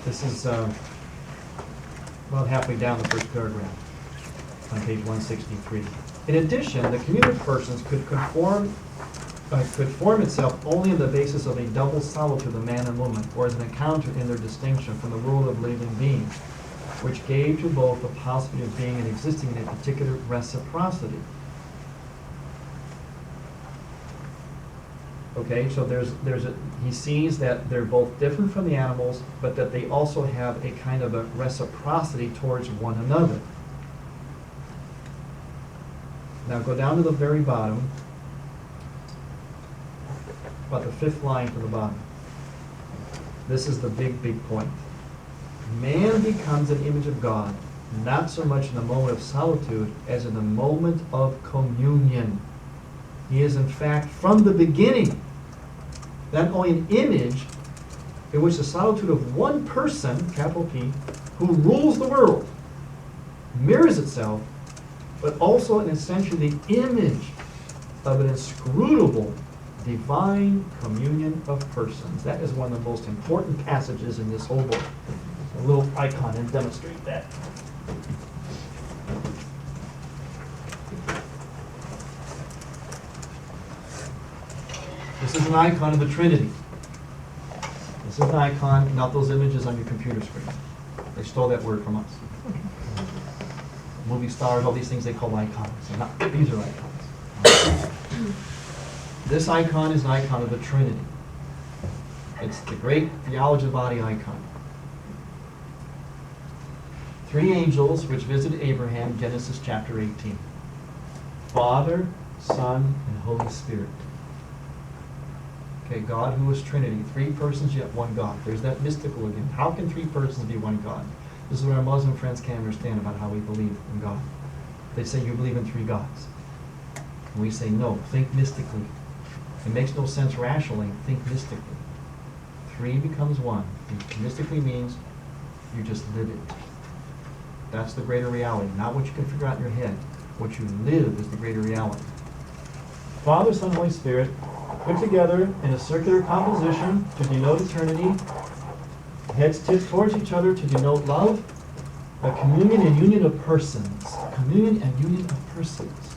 This is about halfway down the first paragraph on page 163. In addition, the community of persons could form itself only on the basis of a double solitude of man and woman, or as an encounter in their distinction from the world of living beings, which gave to both the possibility of being and existing in a particular reciprocity. Okay, so he sees that they're both different from the animals, but that they also have a kind of a reciprocity towards one another. Now go down to the very bottom, about the fifth line from the bottom. This is the big, big point. Man becomes an image of God, not so much in the moment of solitude as in the moment of communion. He is, in fact, from the beginning, not only an image in which the solitude of one person, capital P, who rules the world, mirrors itself, but also in essentially the image of an inscrutable divine communion of persons. That is one of the most important passages in this whole book. A little icon and demonstrate that. This is an icon of the Trinity. This is an icon, not those images on your computer screen. They stole that word from us. Movie stars, all these things they call icons. These are icons. This icon is an icon of the Trinity. It's the great theology of the body icon. Three angels which visited Abraham, Genesis chapter 18. Father, Son, and Holy Spirit. Okay, God who is Trinity. Three persons yet one God. There's that mystical again. How can three persons be one God? This is what our Muslim friends can't understand about how we believe in God. They say you believe in three gods. And we say no, think mystically. It makes no sense rationally, think mystically. Three becomes one. And mystically means you just live it. That's the greater reality, not what you can figure out in your head. What you live is the greater reality. Father, Son, Holy Spirit, put together in a circular composition to denote eternity, heads tipped towards each other to denote love, a communion and union of persons. A communion and union of persons.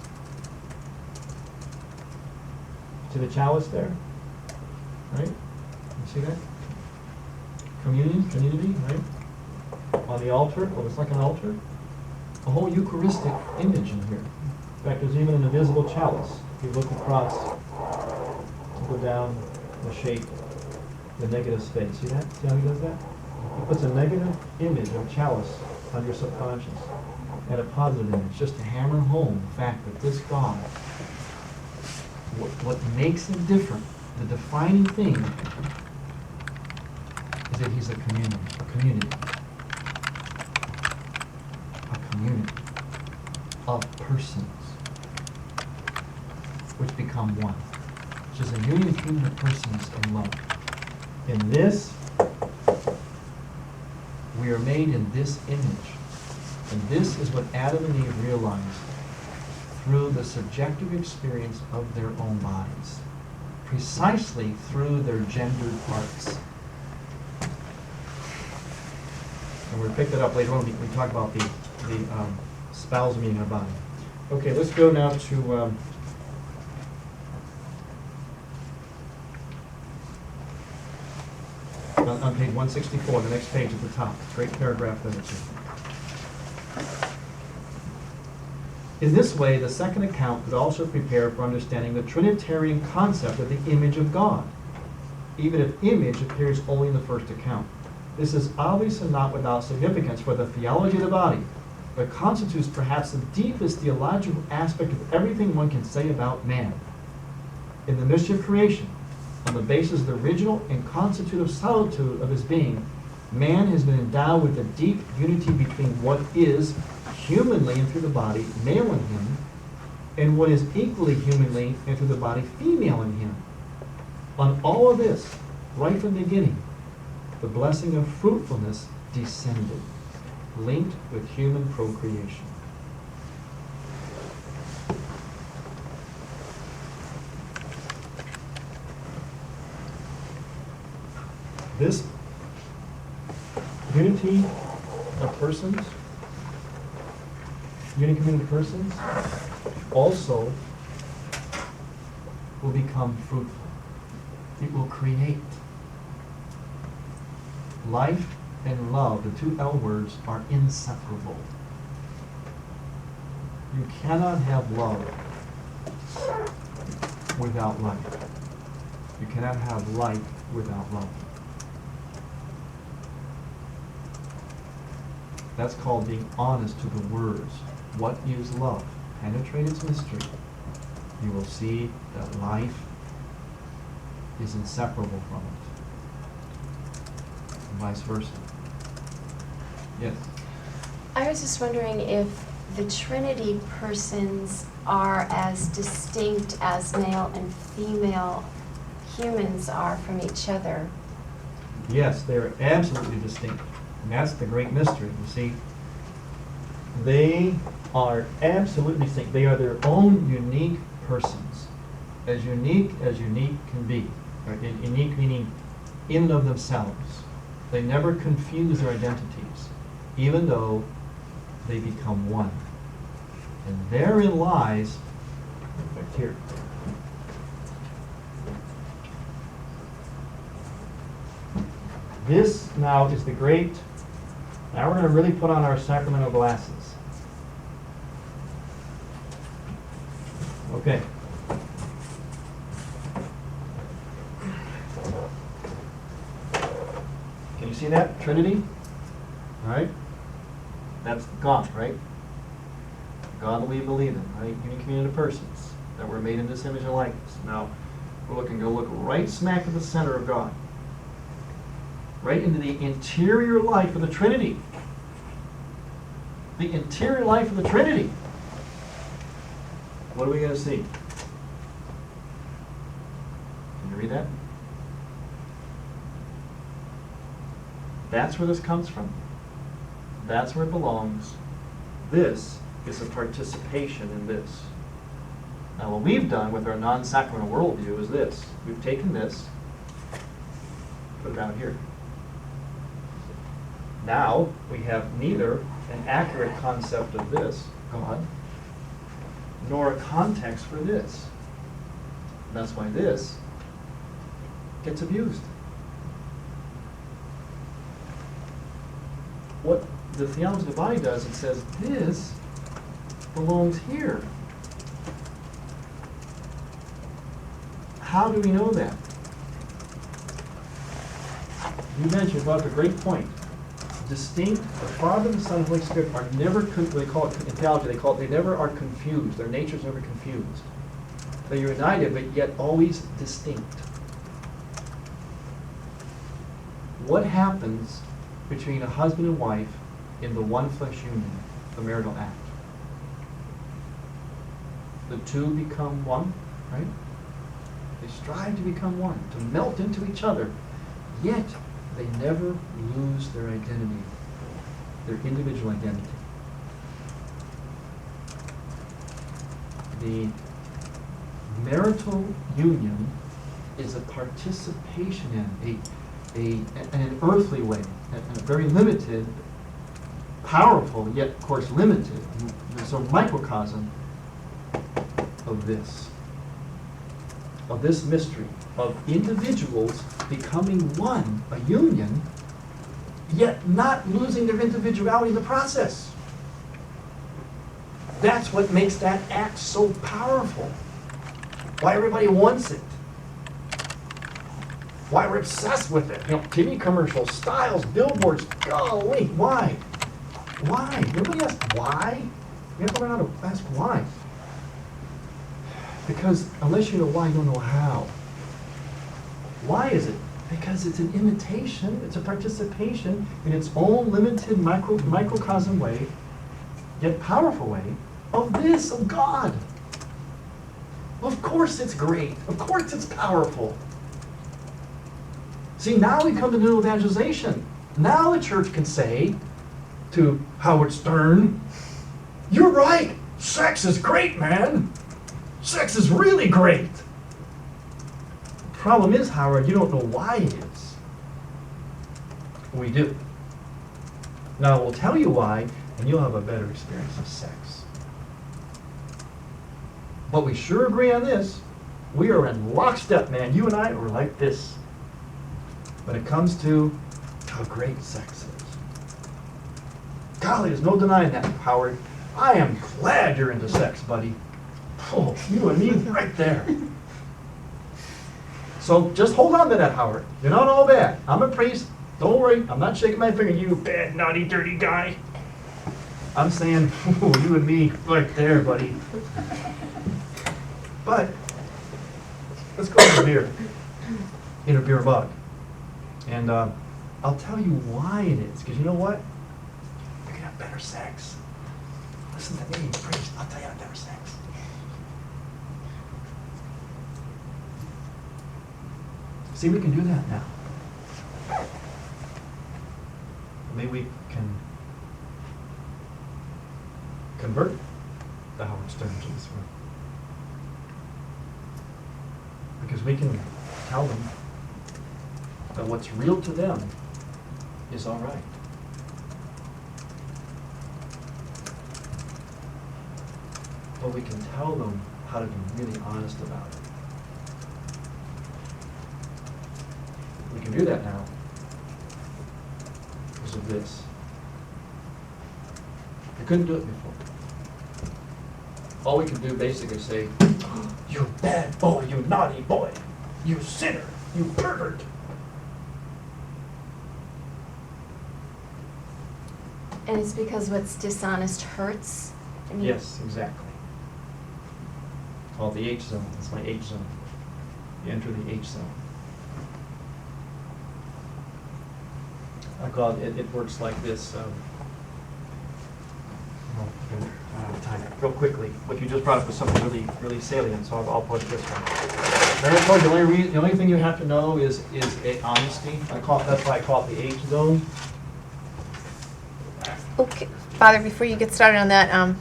See the chalice there? Right? You see that? Communion, community, right? On the altar, what looks like an altar. A whole Eucharistic image in here. In fact, there's even an invisible chalice. If you look across, go down the shape, the negative space. See that? See how he does that? He puts a negative image of chalice on your subconscious and a positive image, just to hammer home the fact that this God, what makes him different, the defining thing, is that he's a community. A community of persons which become one. Which is a union and communion of persons in love. In this, we are made in this image. And this is what Adam and Eve realized through the subjective experience of their own bodies. Precisely through their gendered parts. And we'll pick that up later on when we talk about the spouse meaning of body. Okay, let's go now to on page 164, the next page at the top. Great paragraph there. In this way, the second account could also prepare for understanding the Trinitarian concept of the image of God. even if image appears only in the first account. This is obviously not without significance for the theology of the body, but constitutes perhaps the deepest theological aspect of everything one can say about man. In the mystery of creation, on the basis of the original and constitutive solitude of his being, man has been endowed with a deep unity between what is humanly and through the body male in him, and what is equally humanly and through the body female in him. On all of this, right from the beginning, the blessing of fruitfulness descended, linked with human procreation. This unity of persons, community of persons, also will become fruitful. It will create. Life and love, the two L words, are inseparable. You cannot have love without life. You cannot have life without love. That's called being honest to the words. What is love? Penetrate its mystery. You will see that life is inseparable from it. And vice versa. Yes? I was just wondering if the Trinity persons are as distinct as male and female humans are from each other. Yes, they are absolutely distinct. And that's the great mystery. You see, they are absolutely distinct. They are their own unique persons. As unique can be. Right? Unique meaning in and of themselves. They never confuse their identities, even though they become one. And therein lies, right here, this now is the great, now we're going to really put on our sacramental glasses. Okay. Can you see that? Trinity? All right? That's God, right? God that we believe in, right? Unique community of persons that were made in this image and likeness. Now, we're going to look right smack at the center of God. Right into the interior life of the Trinity. The interior life of the Trinity. What are we going to see? Can you read that? That's where this comes from. That's where it belongs. This is a participation in this. Now, what we've done with our non-sacramental worldview is this. We've taken this, put it down here. Now, we have neither an accurate concept of this, God, nor a context for this. And that's why this gets abused. What the theology of the body does, it says this belongs here. How do we know that? You mentioned about the great point. Distinct, the Father, the Son, and the Holy Spirit are never, they call it in theology, they never are confused. Their nature is never confused. They're united, but yet always distinct. What happens between a husband and wife in the one flesh union, the marital act? The two become one, right? They strive to become one, to melt into each other, yet they never lose their identity, their individual identity. The marital union is a participation in an earthly way, in a very limited, powerful, yet of course limited. There's a microcosm of this mystery of individuals becoming one, a union, yet not losing their individuality in the process. That's what makes that act so powerful. Why everybody wants it. Why we're obsessed with it. You know, TV commercials, styles, billboards, golly, why? Why? Nobody asks why. You have to learn how to ask why. Because unless you know why, you don't know how. Why is it? Because it's an imitation, it's a participation in its own limited microcosm way, yet powerful way, of this, of God. Of course it's great. Of course it's powerful. See, now we come to new evangelization. Now the church can say to Howard Stern, "You're right. Sex is great, man. Sex is really great." The problem is, Howard, you don't know why it is. We do. Now we'll tell you why, and you'll have a better experience of sex. But we sure agree on this. We are in lockstep, man. You and I are like this when it comes to how great sex is. Golly, there's no denying that, Howard. I am glad you're into sex, buddy. Oh, you and me right there. So just hold on to that, Howard. You're not all bad. I'm a priest. Don't worry. I'm not shaking my finger. You bad, naughty, dirty guy. I'm saying, oh, you and me right there, buddy. But let's go over here in a beer mug. And I'll tell you why it is. Because you know what? You're going to have better sex. Listen to me, priest. I'll tell you how better sex. See, we can do that now. Maybe we can convert the Howard Stern to this one. Because we can tell them that what's real to them is all right. But we can tell them how to be really honest about it. We can do that now because of this. We couldn't do it before. All we could do basically is say, "You bad boy, you naughty boy, you sinner, you pervert." And it's because what's dishonest hurts? I mean, Yes, exactly. Called the H zone. That's my H zone. You enter the H zone. I call it, it works like this. Time real quickly. What you just brought up was something really, really salient, so I'll put it this way. Remember I told you the only thing you have to know is honesty. That's why I call it the H zone. Okay, Father, before you get started on that,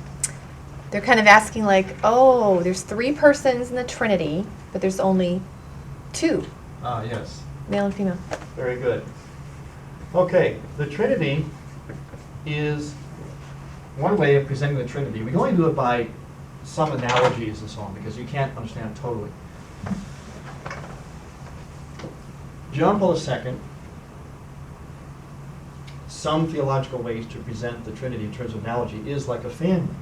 they're kind of asking like, oh, there's 3 persons in the Trinity, but there's only 2, Ah, yes. male and female. Very good. Okay, the Trinity is one way of presenting the Trinity. We can only do it by some analogies and so on, because you can't understand it totally. John Paul II, some theological ways to present the Trinity in terms of analogy is like a family.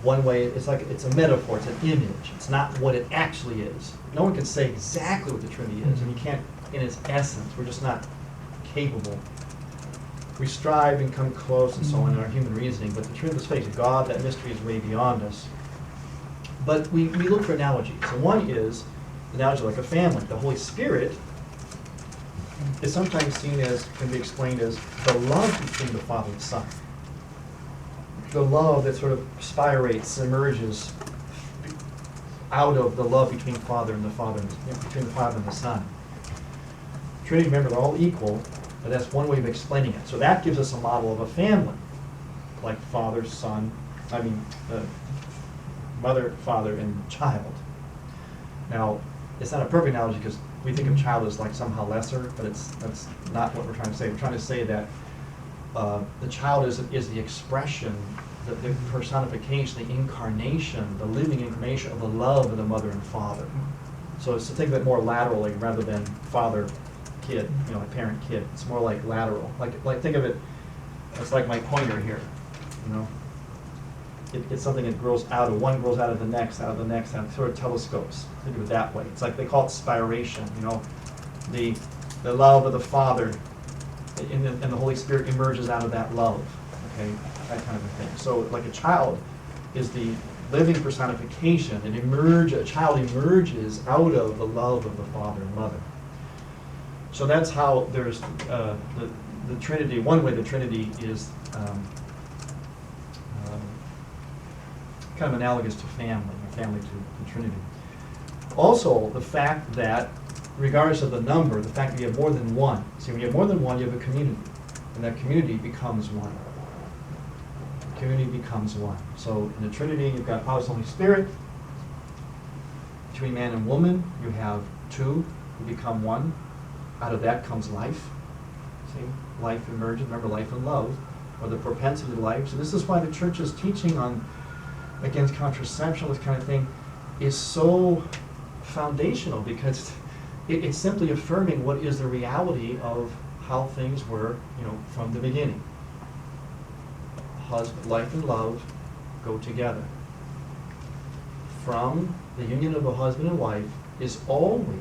One way, it's a metaphor, it's an image. It's not what it actually is. No one can say exactly what the Trinity is, and you can't, in its essence, we're just not capable. We strive and come close and so on in our human reasoning, but the truth is, face it, God, that mystery is way beyond us. But we look for analogies. So one is the analogy like a family. The Holy Spirit is sometimes seen as, can be explained as the love between the Father and the Son. The love that sort of spirates, emerges out of the love between Father and the Father, between the Father and the Son. Trinity, remember, they're all equal, but that's one way of explaining it. So that gives us a model of a family, like father, son, mother, father, and child. Now, it's not a perfect analogy because we think of child as like somehow lesser, but that's not what we're trying to say. We're trying to say that the child is the expression, the personification, the incarnation, the living incarnation of the love of the mother and father. So it's to think of it more laterally rather than father, kid, like parent, kid. It's more like lateral. Like think of it, it's like my pointer here, it's something that grows out of, one grows out of the next, out of the next, out of sort of telescopes. Think of it that way. It's like they call it spiration, you know. The love of the Father and the Holy Spirit emerges out of that love, okay, that kind of a thing. So like a child is the living personification. A child emerges out of the love of the Father and Mother. So that's how there's the Trinity. One way the Trinity is kind of analogous to family, or family to the Trinity. Also, the fact that, regardless of the number, the fact that you have more than one. See, when you have more than one, you have a community, and that community becomes one. The community becomes one. So in the Trinity, you've got Father, Son, Holy Spirit. Between man and woman, you have two who become one. Out of that comes life. See, life emerges. Remember, life and love, or the propensity to life. So this is why the Church's teaching on against contraception, this kind of thing, is so foundational, because it's simply affirming what is the reality of how things were, you know, from the beginning. Life and love go together. From the union of a husband and wife is always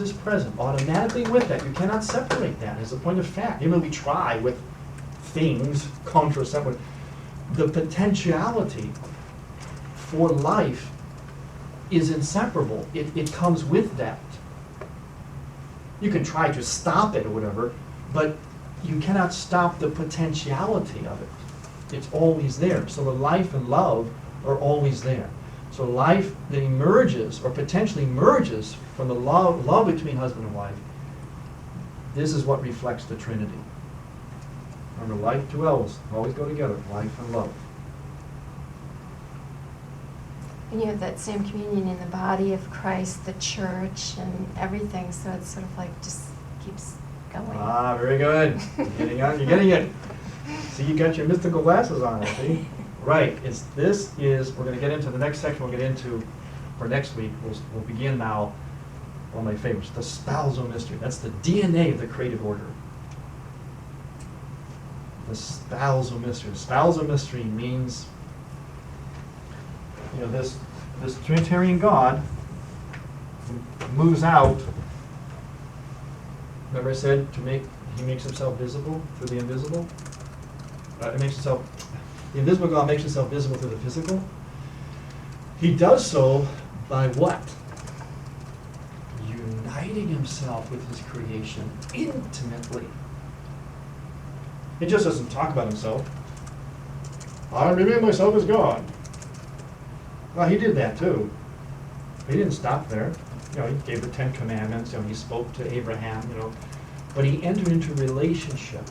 is present, automatically with that. You cannot separate that as a point of fact. Even though we try with things, contraception, the potentiality for life is inseparable. It comes with that. You can try to stop it or whatever, but you cannot stop the potentiality of it. It's always there. So the life and love are always there. So life that emerges or potentially emerges from the love between husband and wife, this is what reflects the Trinity. Remember, life, two L's, always go together, life and love. And you have that same communion in the body of Christ, the church, and everything, so it's sort of like just keeps going. Ah, very good. You're getting it. See, you got your mystical glasses on, see? Right, we're going to get into the next section we'll get into for next week. We'll begin now, one of my favorites, the spousal mystery. That's the DNA of the created order. The spousal mystery. The spousal mystery means, you know, this Trinitarian God moves out. Remember I said he makes himself visible through the invisible? The invisible God makes himself visible through the physical. He does so by what? Uniting himself with his creation intimately. He just doesn't talk about himself. I reveal myself as God. Well, he did that too. He didn't stop there. You know, he gave the 10 Commandments. You know, he spoke to Abraham. You know, but he entered into relationship,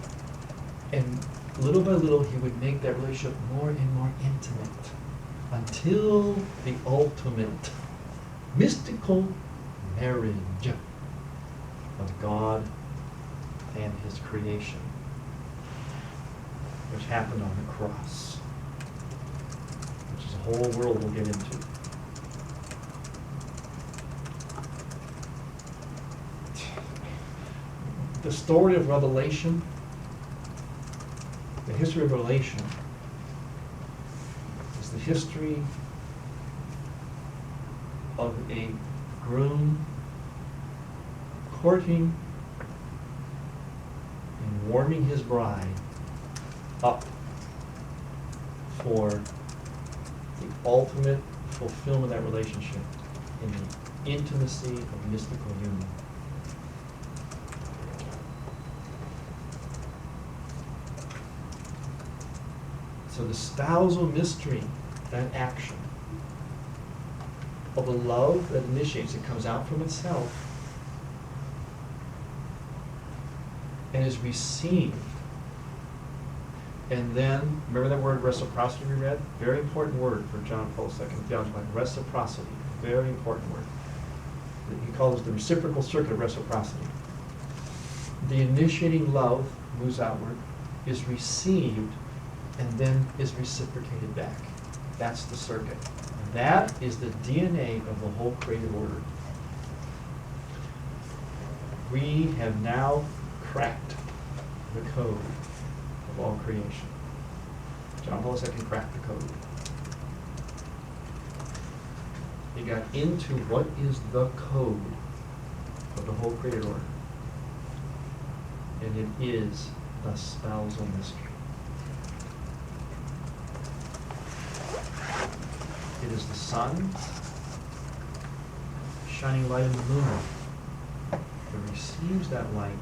and little by little, he would make that relationship more and more intimate until the ultimate mystical marriage of God and his creation, which happened on the cross, which is a whole world we'll get into. The story of Revelation, the history of Revelation, is the history of a groom courting and warming his bride up for the ultimate fulfillment of that relationship in the intimacy of mystical union. So the spousal mystery, that action of a love that initiates, it comes out from itself and is received. And then, remember that word reciprocity we read? Very important word for John Paul's second theology, reciprocity. Very important word. He calls it the reciprocal circuit of reciprocity. The initiating love moves outward, is received, and then is reciprocated back. That's the circuit. That is the DNA of the whole created order. We have now cracked the code of all creation. John Paul II cracked the code. He got into what is the code of the whole created order. And it is the spousal mystery. It is the sun shining light in the moon. It receives that light,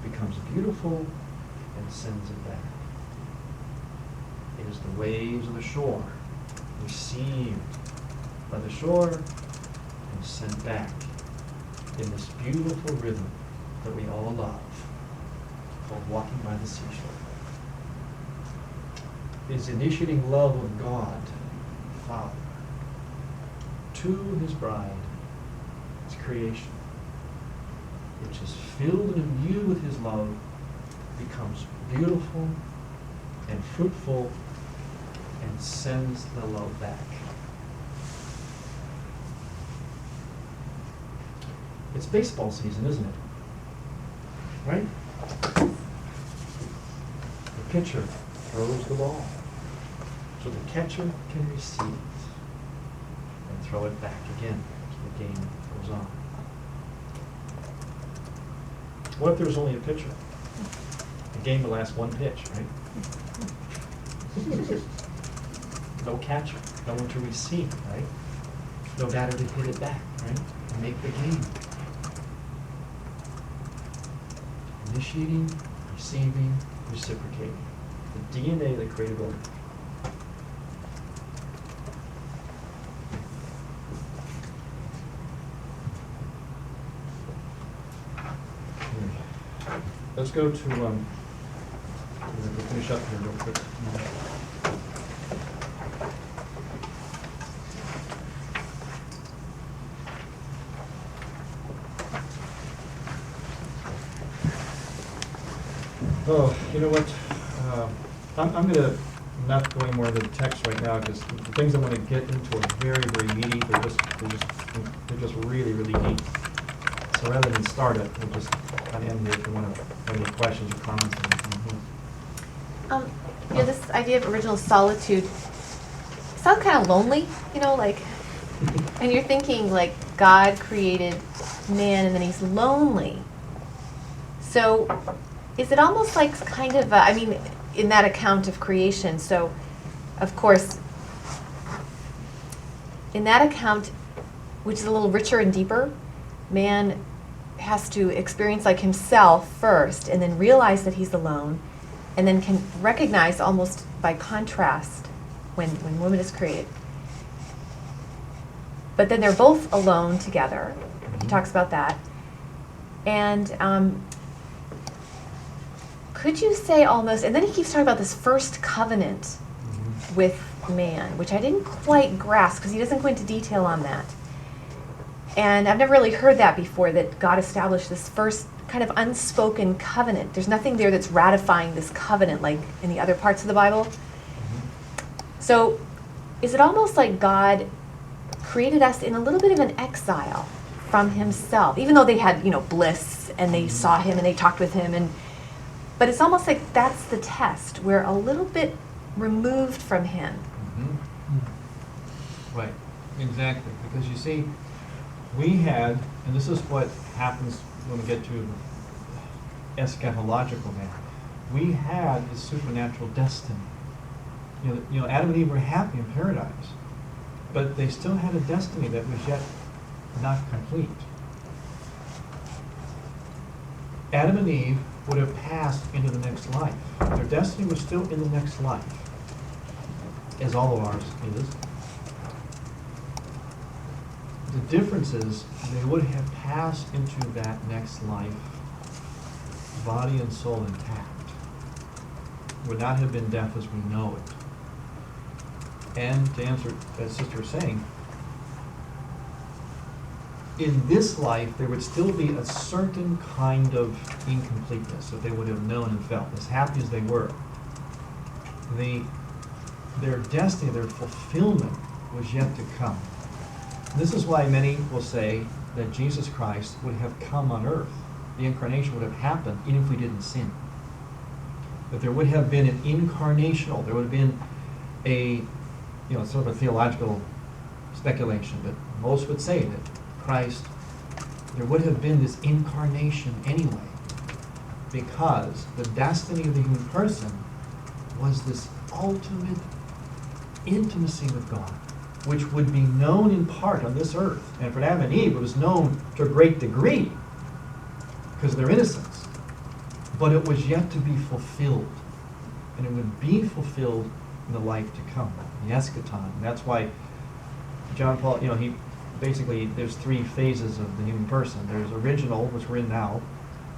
becomes beautiful, and sends it back. It is the waves of the shore, received by the shore and sent back in this beautiful rhythm that we all love, called walking by the seashore. It is the initiating love of God, Father, to his bride, his creation, which is filled and imbued with his love, becomes beautiful and fruitful, and sends the love back. It's baseball season, isn't it? Right? The pitcher throws the ball so the catcher can receive it and throw it back again as the game goes on. What if there's only a pitcher? The game will last one pitch, right? No catcher, no one to receive, right? No batter to hit it back, right? And make the game. Initiating, receiving, reciprocating. The DNA of the created order. Let's go to, we'll finish up here real quick. Oh, you know what? I'm going to not go any more into the text right now because the things I want to get into are very, very meaty. They're just really, really deep. So rather than start it, we'll just kind of end here if you want to have any questions or comments. You know, this idea of original solitude sounds kind of lonely, you know, like, and you're thinking like God created man and then he's lonely. So is it almost like kind of, I mean, in that account of creation, so of course, in that account, which is a little richer and deeper, man has to experience like himself first and then realize that he's alone and then can recognize almost by contrast when woman is created. But then they're both alone together. He talks about that. And could you say almost, and then he keeps talking about this first covenant with man, which I didn't quite grasp because he doesn't go into detail on that. And I've never really heard that before, that God established this first kind of unspoken covenant. There's nothing there that's ratifying this covenant like in the other parts of the Bible. So is it almost like God created us in a little bit of an exile from himself, even though they had, you know, bliss and they saw him and they talked with him, but it's almost like that's the test. We're a little bit removed from him. Right, exactly. Because you see, we had, and this is what happens when we get to eschatological man, we had a supernatural destiny. You know, Adam and Eve were happy in paradise, but they still had a destiny that was yet not complete. Adam and Eve would have passed into the next life. Their destiny was still in the next life, as all of ours is. The difference is they would have passed into that next life, body and soul intact. Would not have been death as we know it. And to answer, as Sister was saying, in this life there would still be a certain kind of incompleteness that they would have known and felt, as happy as they were. Their destiny, their fulfillment was yet to come. This is why many will say that Jesus Christ would have come on earth. The incarnation would have happened even if we didn't sin. That there would have been an incarnational, there would have been sort of a theological speculation, but most would say that Christ, there would have been this incarnation anyway, because the destiny of the human person was this ultimate intimacy with God, which would be known in part on this earth. And for Adam and Eve, it was known to a great degree because of their innocence. But it was yet to be fulfilled. And it would be fulfilled in the life to come, the eschaton. And that's why John Paul, he basically, there's three phases of the human person. There's original, which we're in now.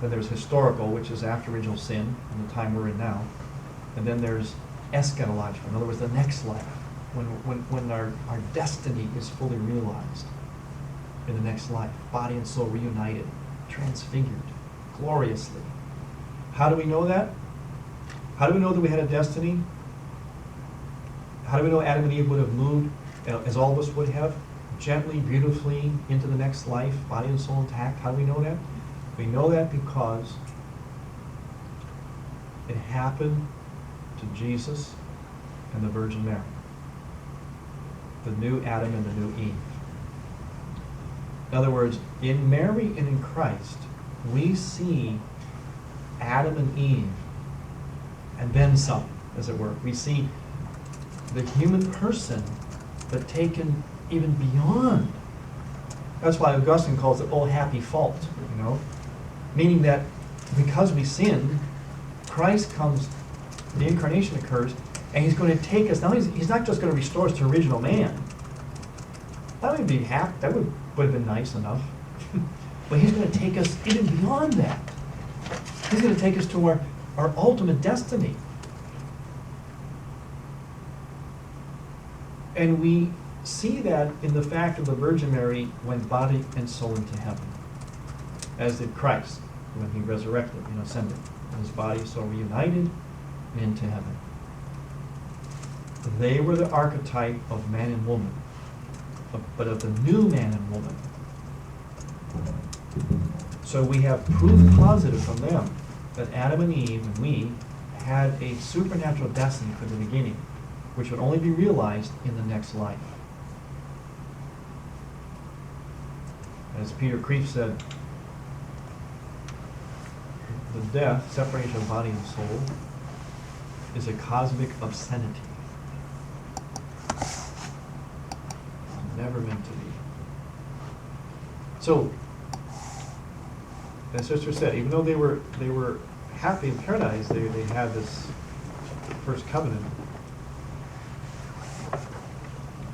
Then there's historical, which is after original sin, in the time we're in now. And then there's eschatological, in other words, the next life, when our destiny is fully realized in the next life, body and soul reunited, transfigured, gloriously. How do we know that? How do we know that we had a destiny? How do we know Adam and Eve would have moved, as all of us would have, gently, beautifully into the next life, body and soul intact? How do we know that? We know that because it happened to Jesus and the Virgin Mary, the new Adam and the new Eve. In other words, in Mary and in Christ, we see Adam and Eve, and then some, as it were. We see the human person, but taken even beyond. That's why Augustine calls it, oh, happy fault, meaning that because we sinned, Christ comes, the incarnation occurs, and he's going to take us. Now he's not just going to restore us to original man. That would be that would have been nice enough. But he's going to take us even beyond that. He's going to take us to our ultimate destiny. And we see that in the fact that the Virgin Mary went body and soul into heaven, as did Christ when he resurrected and ascended. His body and soul reunited into heaven. They were the archetype of man and woman, but of the new man and woman. So we have proof positive from them that Adam and Eve and we had a supernatural destiny from the beginning, which would only be realized in the next life. As Peter Kreeft said, the death, separation of body and soul, is a cosmic obscenity. Never meant to be. So, as Sister said, even though they were happy in paradise, they had this first covenant.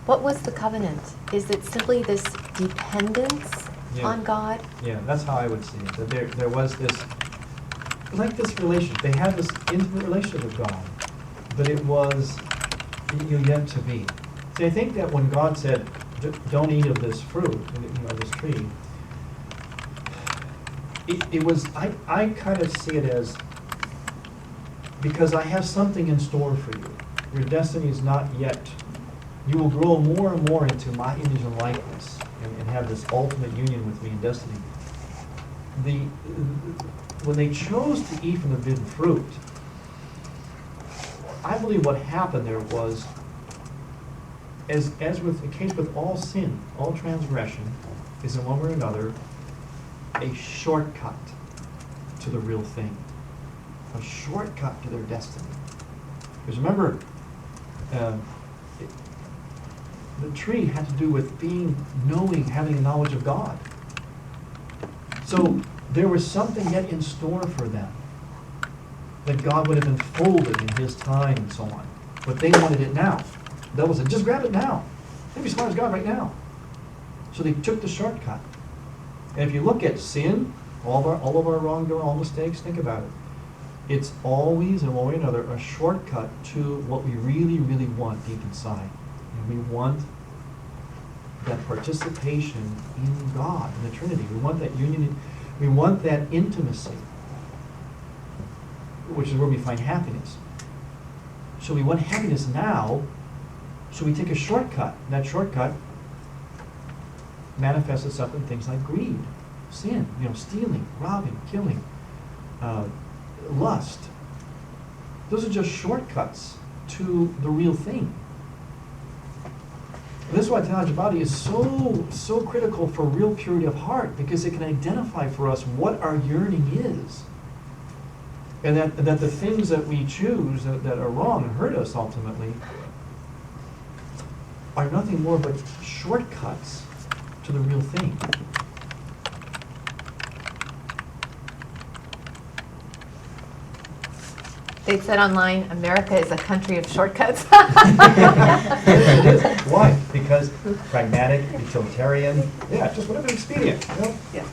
What was the covenant? Is it simply this dependence on God? Yeah, that's how I would see it. That there was this, like this relationship. They had this intimate relationship with God, but it was yet to be. See, I think that when God said, "Don't eat of this fruit, this tree," it was. I kind of see it as, because I have something in store for you. Your destiny is not yet. You will grow more and more into my image and likeness, and have this ultimate union with me in destiny. When they chose to eat from the forbidden fruit, I believe what happened there was, as with the case with all sin, all transgression, is in one way or another a shortcut to the real thing, a shortcut to their destiny. Because remember, the tree had to do with knowing, having a knowledge of God. So there was something yet in store for them that God would have unfolded in his time and so on. But they wanted it now. The devil said, just grab it now. Maybe as smart as God right now. So they took the shortcut. And if you look at sin, all of our wrongdoing, all mistakes, think about it. It's always, in one way or another, a shortcut to what we really, really want deep inside. And we want that participation in God, in the Trinity. We want that union. We want that intimacy, which is where we find happiness. So we want happiness now, so we take a shortcut. And that shortcut manifests itself in things like greed, sin, stealing, robbing, killing, lust. Those are just shortcuts to the real thing. This is why theology of body is so critical for real purity of heart, because it can identify for us what our yearning is. And that the things that we choose that are wrong and hurt us ultimately are nothing more but shortcuts to the real thing. They said online, America is a country of shortcuts. It is. Why? Because pragmatic, utilitarian, yeah, just whatever expedient, you know? Yeah.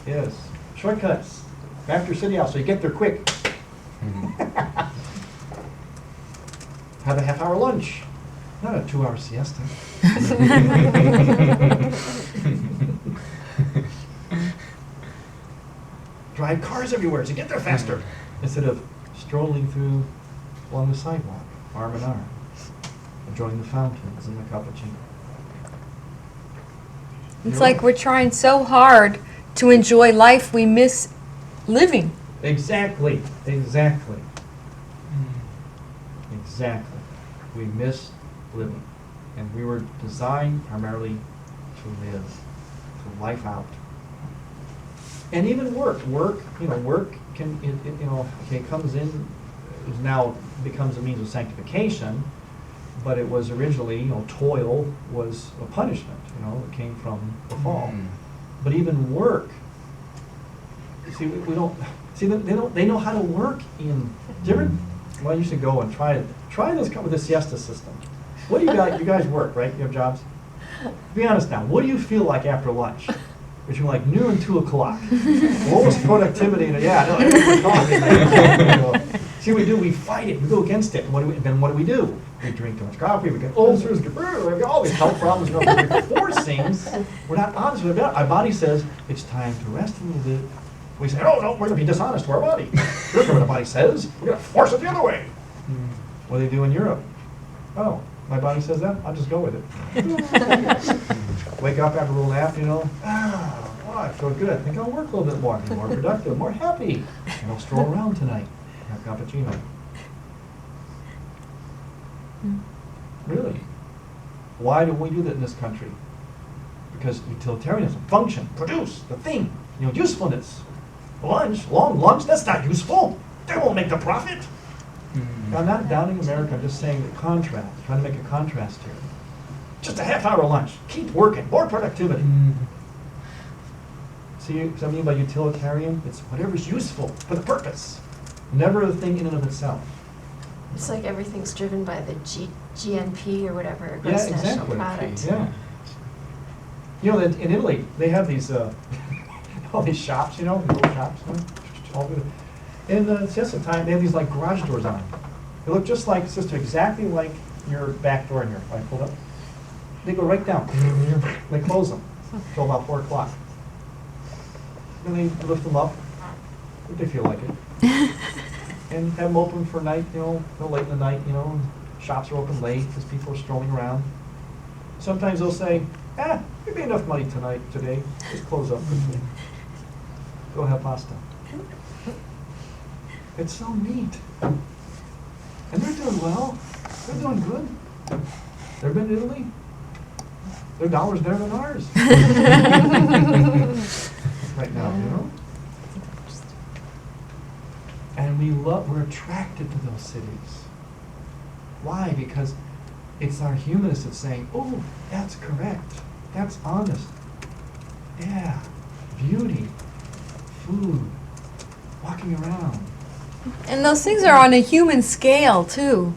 Yes. Shortcuts. Back to your city house so you get there quick. Have a half-hour lunch, not a 2-hour siesta. Drive cars everywhere to get there faster, instead of strolling through along the sidewalk, arm in arm, enjoying the fountains and the cappuccino. It's like we're trying so hard to enjoy life, we miss living. Exactly. Exactly. We miss living. And we were designed primarily to live, to life out. And even work, work can, comes in, is now becomes a means of sanctification, but it was originally, toil was a punishment, it came from the fall. But even work, see, we don't, see, they know how to work in different, well, you should go and try this with the siesta system. What do you guys, you guys work, right? You have jobs? Be honest now, what do you feel like after lunch? Between like noon and 2 o'clock. What was productivity? Yeah, no, everyone's talking. See what we do? We fight it. We go against it. Then what do? We drink too much coffee. We get ulcers. We get all these health problems. We force things. We're not honest with it. Our body says it's time to rest a little bit. We say, oh no, we're going to be dishonest to our body. Here's what the body says. We're going to force it the other way. What do they do in Europe? Oh, my body says that. I'll just go with it. Wake up after a little nap, I feel good. I think I'll work a little bit more, be more productive, more happy. And I'll stroll around tonight, have cappuccino. Really? Why do we do that in this country? Because utilitarianism, function, produce, the thing, usefulness. Long lunch, that's not useful. They won't make the profit. Now, I'm not downing America, I'm just saying the contrast, trying to make a contrast here. Just a half-hour lunch. Keep working. More productivity. See something about utilitarian? It's whatever's useful for the purpose. Never the thing in and of itself. It's like everything's driven by the GNP or whatever, gross national product. Yeah. In Italy, they have these all these shops, little shops. All good. In the siesta time, they have these like garage doors on them. They look just like, sister, exactly like your back door in here. If I pulled up. They go right down. They close them until about 4 o'clock. Then they lift them up if they feel like it. And have them open for night, late in the night, shops are open late because people are strolling around. Sometimes they'll say, maybe enough money today. Just close up quickly. Go have pasta. It's so neat. And they're doing well. They're doing good. They've been to Italy. Their dollar's better than ours. Right now, And we're attracted to those cities. Why? Because it's our humanness that's saying, oh, that's correct. That's honest. Yeah. Beauty. Food. Walking around. And those things are on a human scale, too.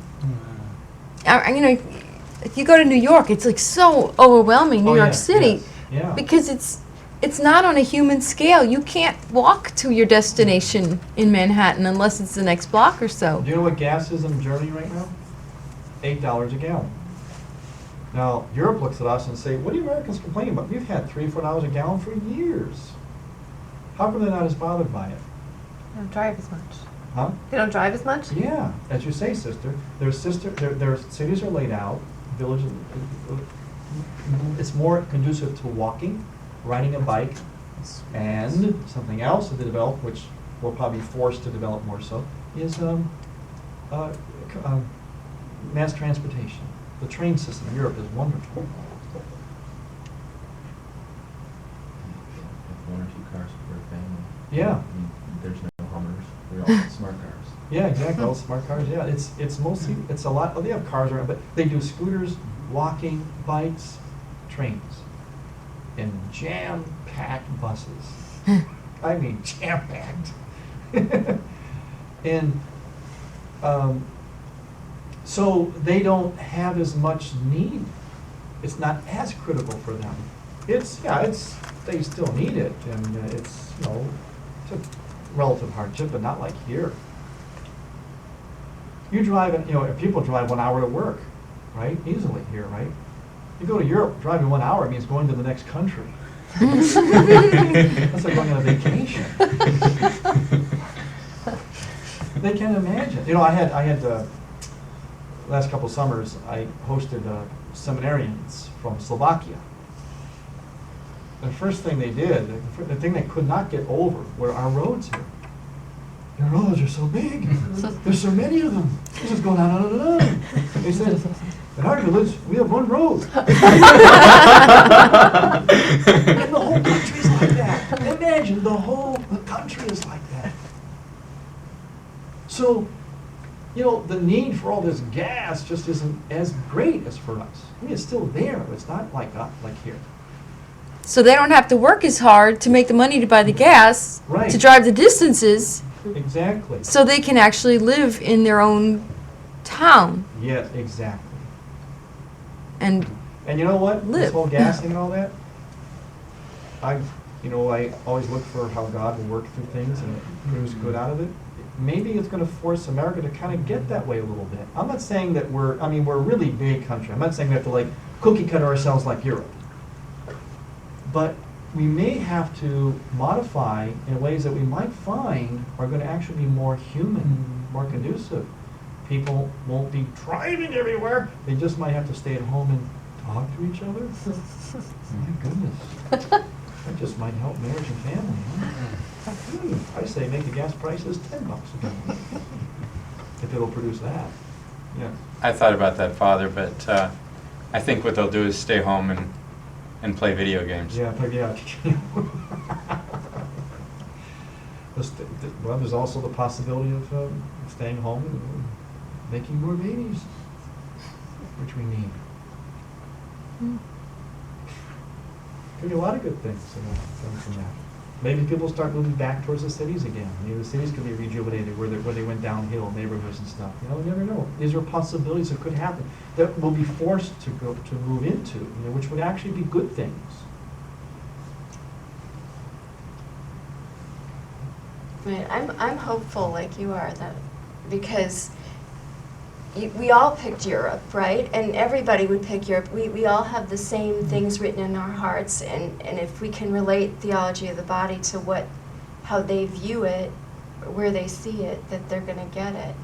If you go to New York, it's like so overwhelming, New York City, Yeah. because it's not on a human scale. You can't walk to your destination in Manhattan unless it's the next block or so. Do you know what gas is in Germany right now? $8 a gallon. Now, Europe looks at us and say, what are you Americans complaining about? We've had $3 or $4 a gallon for years. How come they're not as bothered by it? They don't drive as much. Huh? They don't drive as much? Yeah, as you say, sister. Their cities are laid out, villages. It's more conducive to walking, riding a bike, and something else that they develop, which we'll probably be forced to develop more so, is mass transportation. The train system in Europe is wonderful. One or two cars per family. Yeah. I mean, there's no Hummers. They're all smart cars. Yeah, exactly. All smart cars. Yeah, it's mostly it's a lot. Well, they have cars around, but they do scooters, walking, bikes, trains, and jam-packed buses. I mean, jam-packed. And so they don't have as much need. It's not as critical for them. They still need it, and it's it's a relative hardship, but not like here. You drive, people drive 1 hour to work, right? Easily here, right? You go to Europe, driving 1 hour means going to the next country. That's like going on a vacation. They can't imagine. I had last couple summers, I hosted seminarians from Slovakia. The first thing they did, the thing they could not get over were our roads here. Your roads are so big. There's so many of them. This is going on and on and on. They said, in our village, we have one road. And the whole country is like that. Imagine, the country is like that. So, the need for all this gas just isn't as great as for us. I mean, it's still there, but it's not like here. So they don't have to work as hard to make the money to buy the gas, Right. to drive the distances, Exactly. so they can actually live in their own town. Yeah, exactly. And And you know what? This Live. whole gas thing and all that, I always look for how God will work through things and produce good out of it. Maybe it's going to force America to kind of get that way a little bit. I'm not saying that we're a really big country. I'm not saying we have to cookie cutter ourselves like Europe. But we may have to modify in ways that we might find are going to actually be more human, more conducive. People won't be driving everywhere. They just might have to stay at home and talk to each other. My goodness. That just might help marriage and family. Huh? I say make the gas prices $10 a gallon. If it'll produce that. Yeah. I thought about that, Father, but I think what they'll do is stay home and play video games. Yeah, well, there's also the possibility of staying home and making more babies, which we need. Could be a lot of good things from that. Maybe people start moving back towards the cities again. Maybe the cities could be rejuvenated where they went downhill, neighborhoods and stuff. You never know. These are possibilities that could happen that we'll be forced to move into, which would actually be good things. I'm hopeful like you are, that because we all picked Europe, right? And everybody would pick Europe. We all have the same things written in our hearts, and if we can relate theology of the body to how they view it, where they see it, that they're going to get it.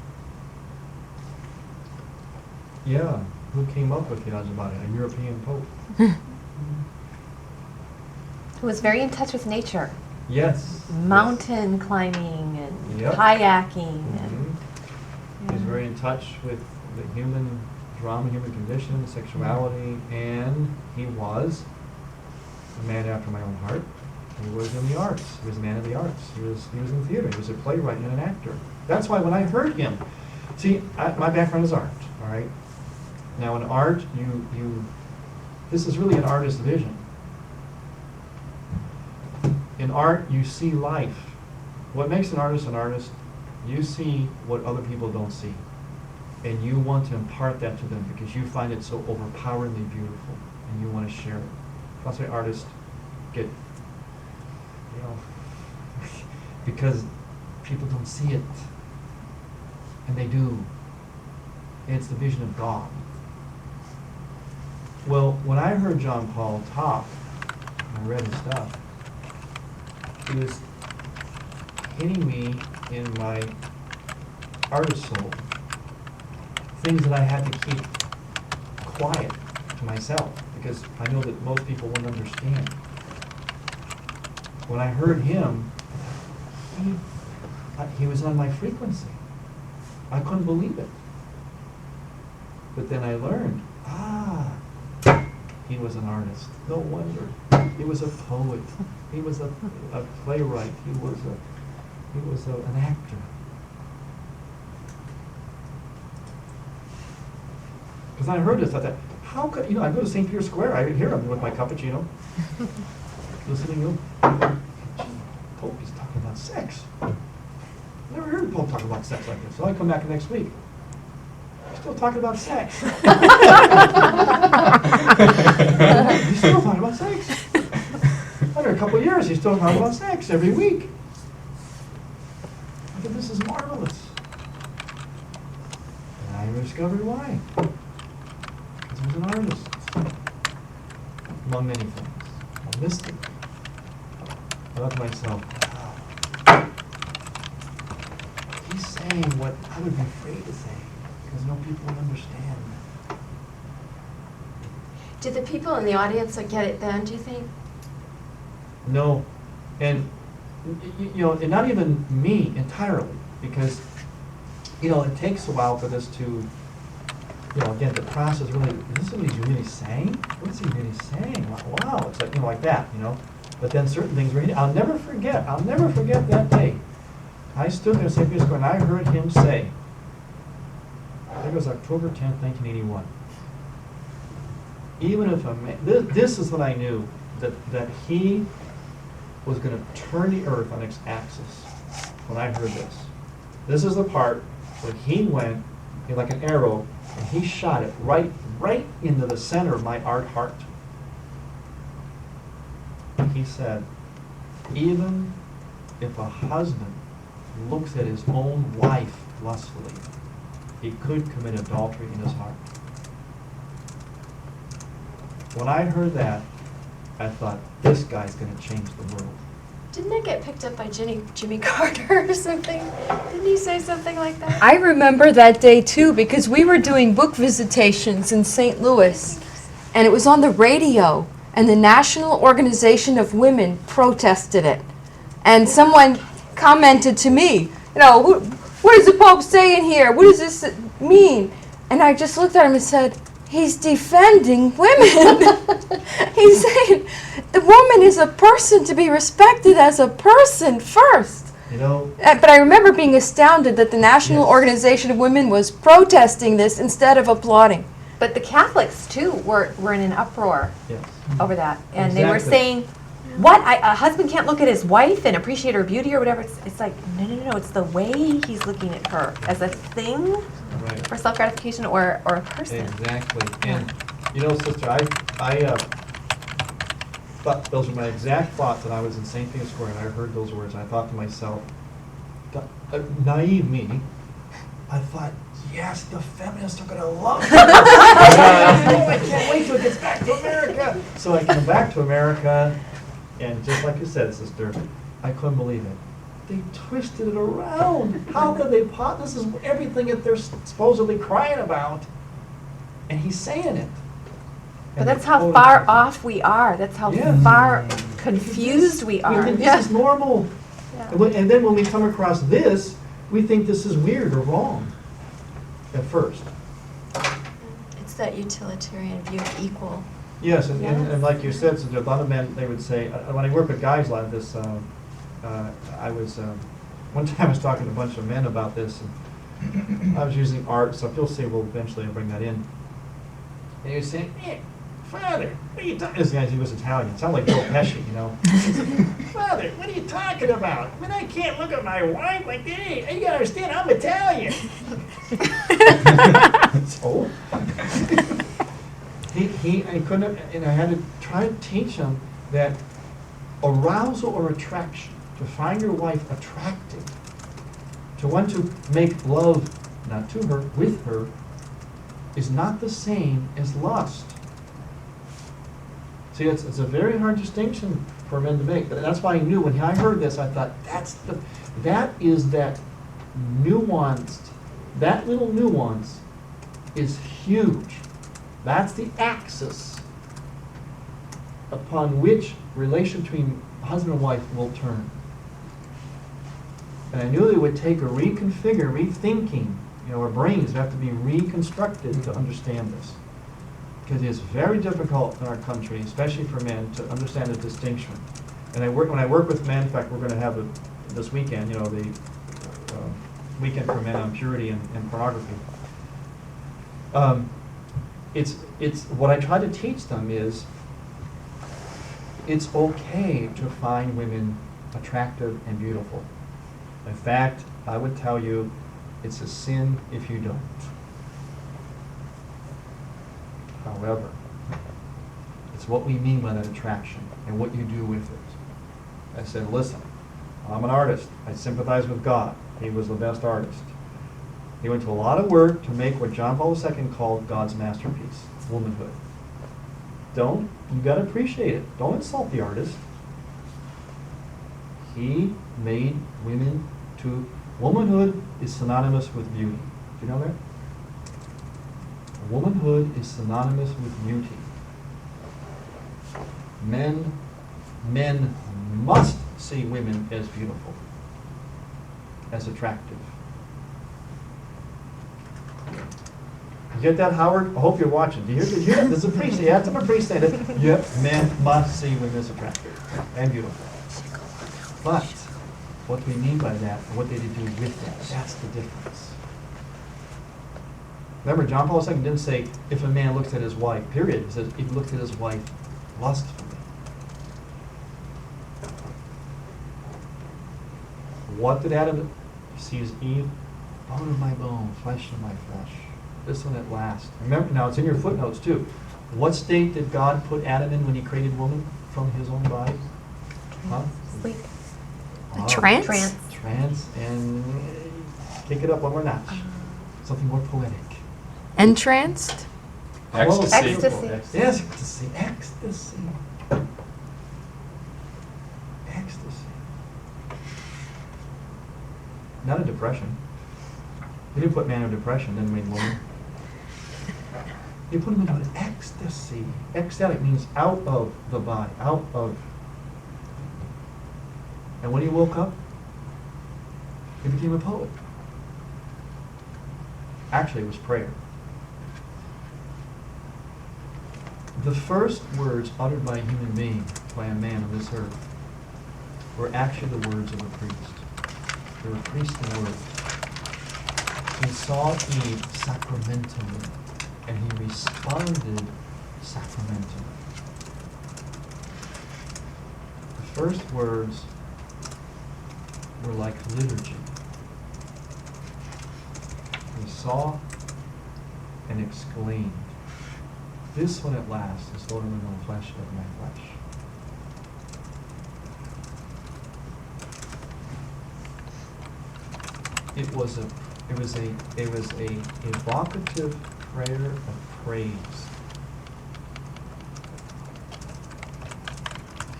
Yeah, who came up with theology of the body? A European pope. Who was very in touch with nature. Yes. Mountain climbing and Yep. kayaking. Mhm. He's very in touch with the human drama, human condition, sexuality, and he was a man after my own heart. He was in the arts. He was a man of the arts. He was in theater. He was a playwright and an actor. That's why when I heard him, see, my background is art. All right. Now in art, this is really an artist's vision. In art, you see life. What makes an artist, you see what other people don't see. And you want to impart that to them because you find it so overpoweringly beautiful and you want to share it. That's why artists get, because people don't see it. And they do. And it's the vision of God. Well, when I heard John Paul talk, and I read his stuff, he was hitting me in my artist soul. Things that I had to keep quiet to myself because I know that most people wouldn't understand. When I heard him, he was on my frequency. I couldn't believe it. But then I learned, he was an artist. No wonder. He was a poet. He was a playwright. He was an actor. Because I heard this, I thought, how could, I go to St. Peter's Square, I hear him with my cappuccino, listening to him. Pope is talking about sex. Never heard Pope talk about sex like this. So I come back next week. He's still talking about sex. He's still talking about sex. After a couple of years, he's still talking about sex every week. I thought, this is marvelous. And I discovered why. Because he was an artist. Among many things. A mystic. I thought to myself, wow. He's saying what I would be afraid to say. Because no people would understand. Did the people in the audience get it then, do you think? No. And, and not even me entirely. Because, it takes a while for this to, again, the process really, is this what he's really saying? What is he really saying? Wow, it's like that, But then certain things, I'll never forget that day. I stood there in St. Peter's Square and I heard him say, I think it was October 10th, 1981. Even if this is what I knew, that he was going to turn the earth on its axis when I heard this. This is the part where he went like an arrow and he shot it right into the center of my art heart. He said, even if a husband looks at his own wife lustfully, he could commit adultery in his heart. When I heard that, I thought, this guy's going to change the world. Didn't it get picked up by Jimmy Carter or something? Didn't he say something like that? I remember that day too because we were doing book visitations in St. Louis and it was on the radio and the National Organization of Women protested it. And someone commented to me, what is the Pope saying here? What does this mean? And I just looked at him and said, he's defending women. He's saying the woman is a person to be respected as a person first. But I remember being astounded that the National Organization of Women was protesting this instead of applauding. But the Catholics, too, were in an uproar over that. And they were Exactly. saying, what? A husband can't look at his wife and appreciate her beauty or whatever? It's like, no. It's the way he's looking at her as a thing Right. for self-gratification or a person. Exactly. And, sister, I thought those were my exact thoughts when I was in St. Peter's Square and I heard those words. And I thought to myself, naive me, I thought, yes, the feminists are going to love it. I can't wait till it gets back to America. So I came back to America, and just like you said, sister, I couldn't believe it. They twisted it around. How could they this is everything that they're supposedly crying about, and he's saying it. But And that's they how totally far twisted it. off we are. That's how Yes. far confused we are. We think this is normal. Yeah. And then when we come across this, we think this is weird or wrong at first. It's that utilitarian view of equal. Yes, and Yes. like you said, so a lot of men, they would say, when I work with guys like this, I was, one time I was talking to a bunch of men about this, and I was using art, so you'll see, well, eventually I'll bring that in. And he was saying, Father, what are you talking, this guy, he was Italian, sounded like Joe Pesci, Father, what are you talking about? I mean, I can't look at my wife like that. You gotta understand, I'm Italian. So? I couldn't, and I had to try to teach him that arousal or attraction, to find your wife attractive, to want to make love, not to her, with her, is not the same as lust. See, it's a very hard distinction for men to make. But that's why I knew when I heard this, I thought, that is that nuanced, that little nuance is huge. That's the axis upon which relation between husband and wife will turn. And I knew it would take a rethinking Our brains have to be reconstructed to understand this. Because it's very difficult in our country, especially for men, to understand the distinction. And when I work with men, in fact, we're going to have this weekend, the weekend for men on purity and pornography. It's what I try to teach them is it's okay to find women attractive and beautiful. In fact, I would tell you it's a sin if you don't. However, it's what we mean by that attraction and what you do with it. I said, listen, I'm an artist. I sympathize with God. He was the best artist. He went to a lot of work to make what John Paul II called God's masterpiece, womanhood. You got to appreciate it. Don't insult the artist. He made women to, womanhood is synonymous with beauty. Do you know that? Womanhood is synonymous with beauty. Men must see women as beautiful, as attractive. You get that, Howard? I hope you're watching. Do you hear that? There's a priest. You have to have a priest saying it. Yep, men must see women as attractive and beautiful. But what we mean by that, and what they do with that, that's the difference. Remember, John Paul II didn't say, if a man looks at his wife, period. He says, if he looks at his wife lustfully. What did Adam? He sees Eve, bone of my bone, flesh of my flesh. This one at last. Remember, now it's in your footnotes too. What state did God put Adam in when he created woman from his own body? Huh? Sleep. A trance? Trance, and kick it up one more notch. Something more poetic. Entranced? Ecstasy. Ecstasy. Yes, ecstasy. Ecstasy. Ecstasy. Not a depression. You didn't put man in depression, then made woman. You put him into an ecstasy. Ecstatic means out of the body, out of. And when he woke up, he became a poet. Actually, it was prayer. The first words uttered by a human being, by a man on this earth, were actually the words of a priest. They were priestly words. He saw Eve sacramentally, and he responded sacramentally. The first words were like liturgy. He saw and exclaimed, "This one at last is Lord of my own flesh of my flesh." It was a evocative prayer of praise.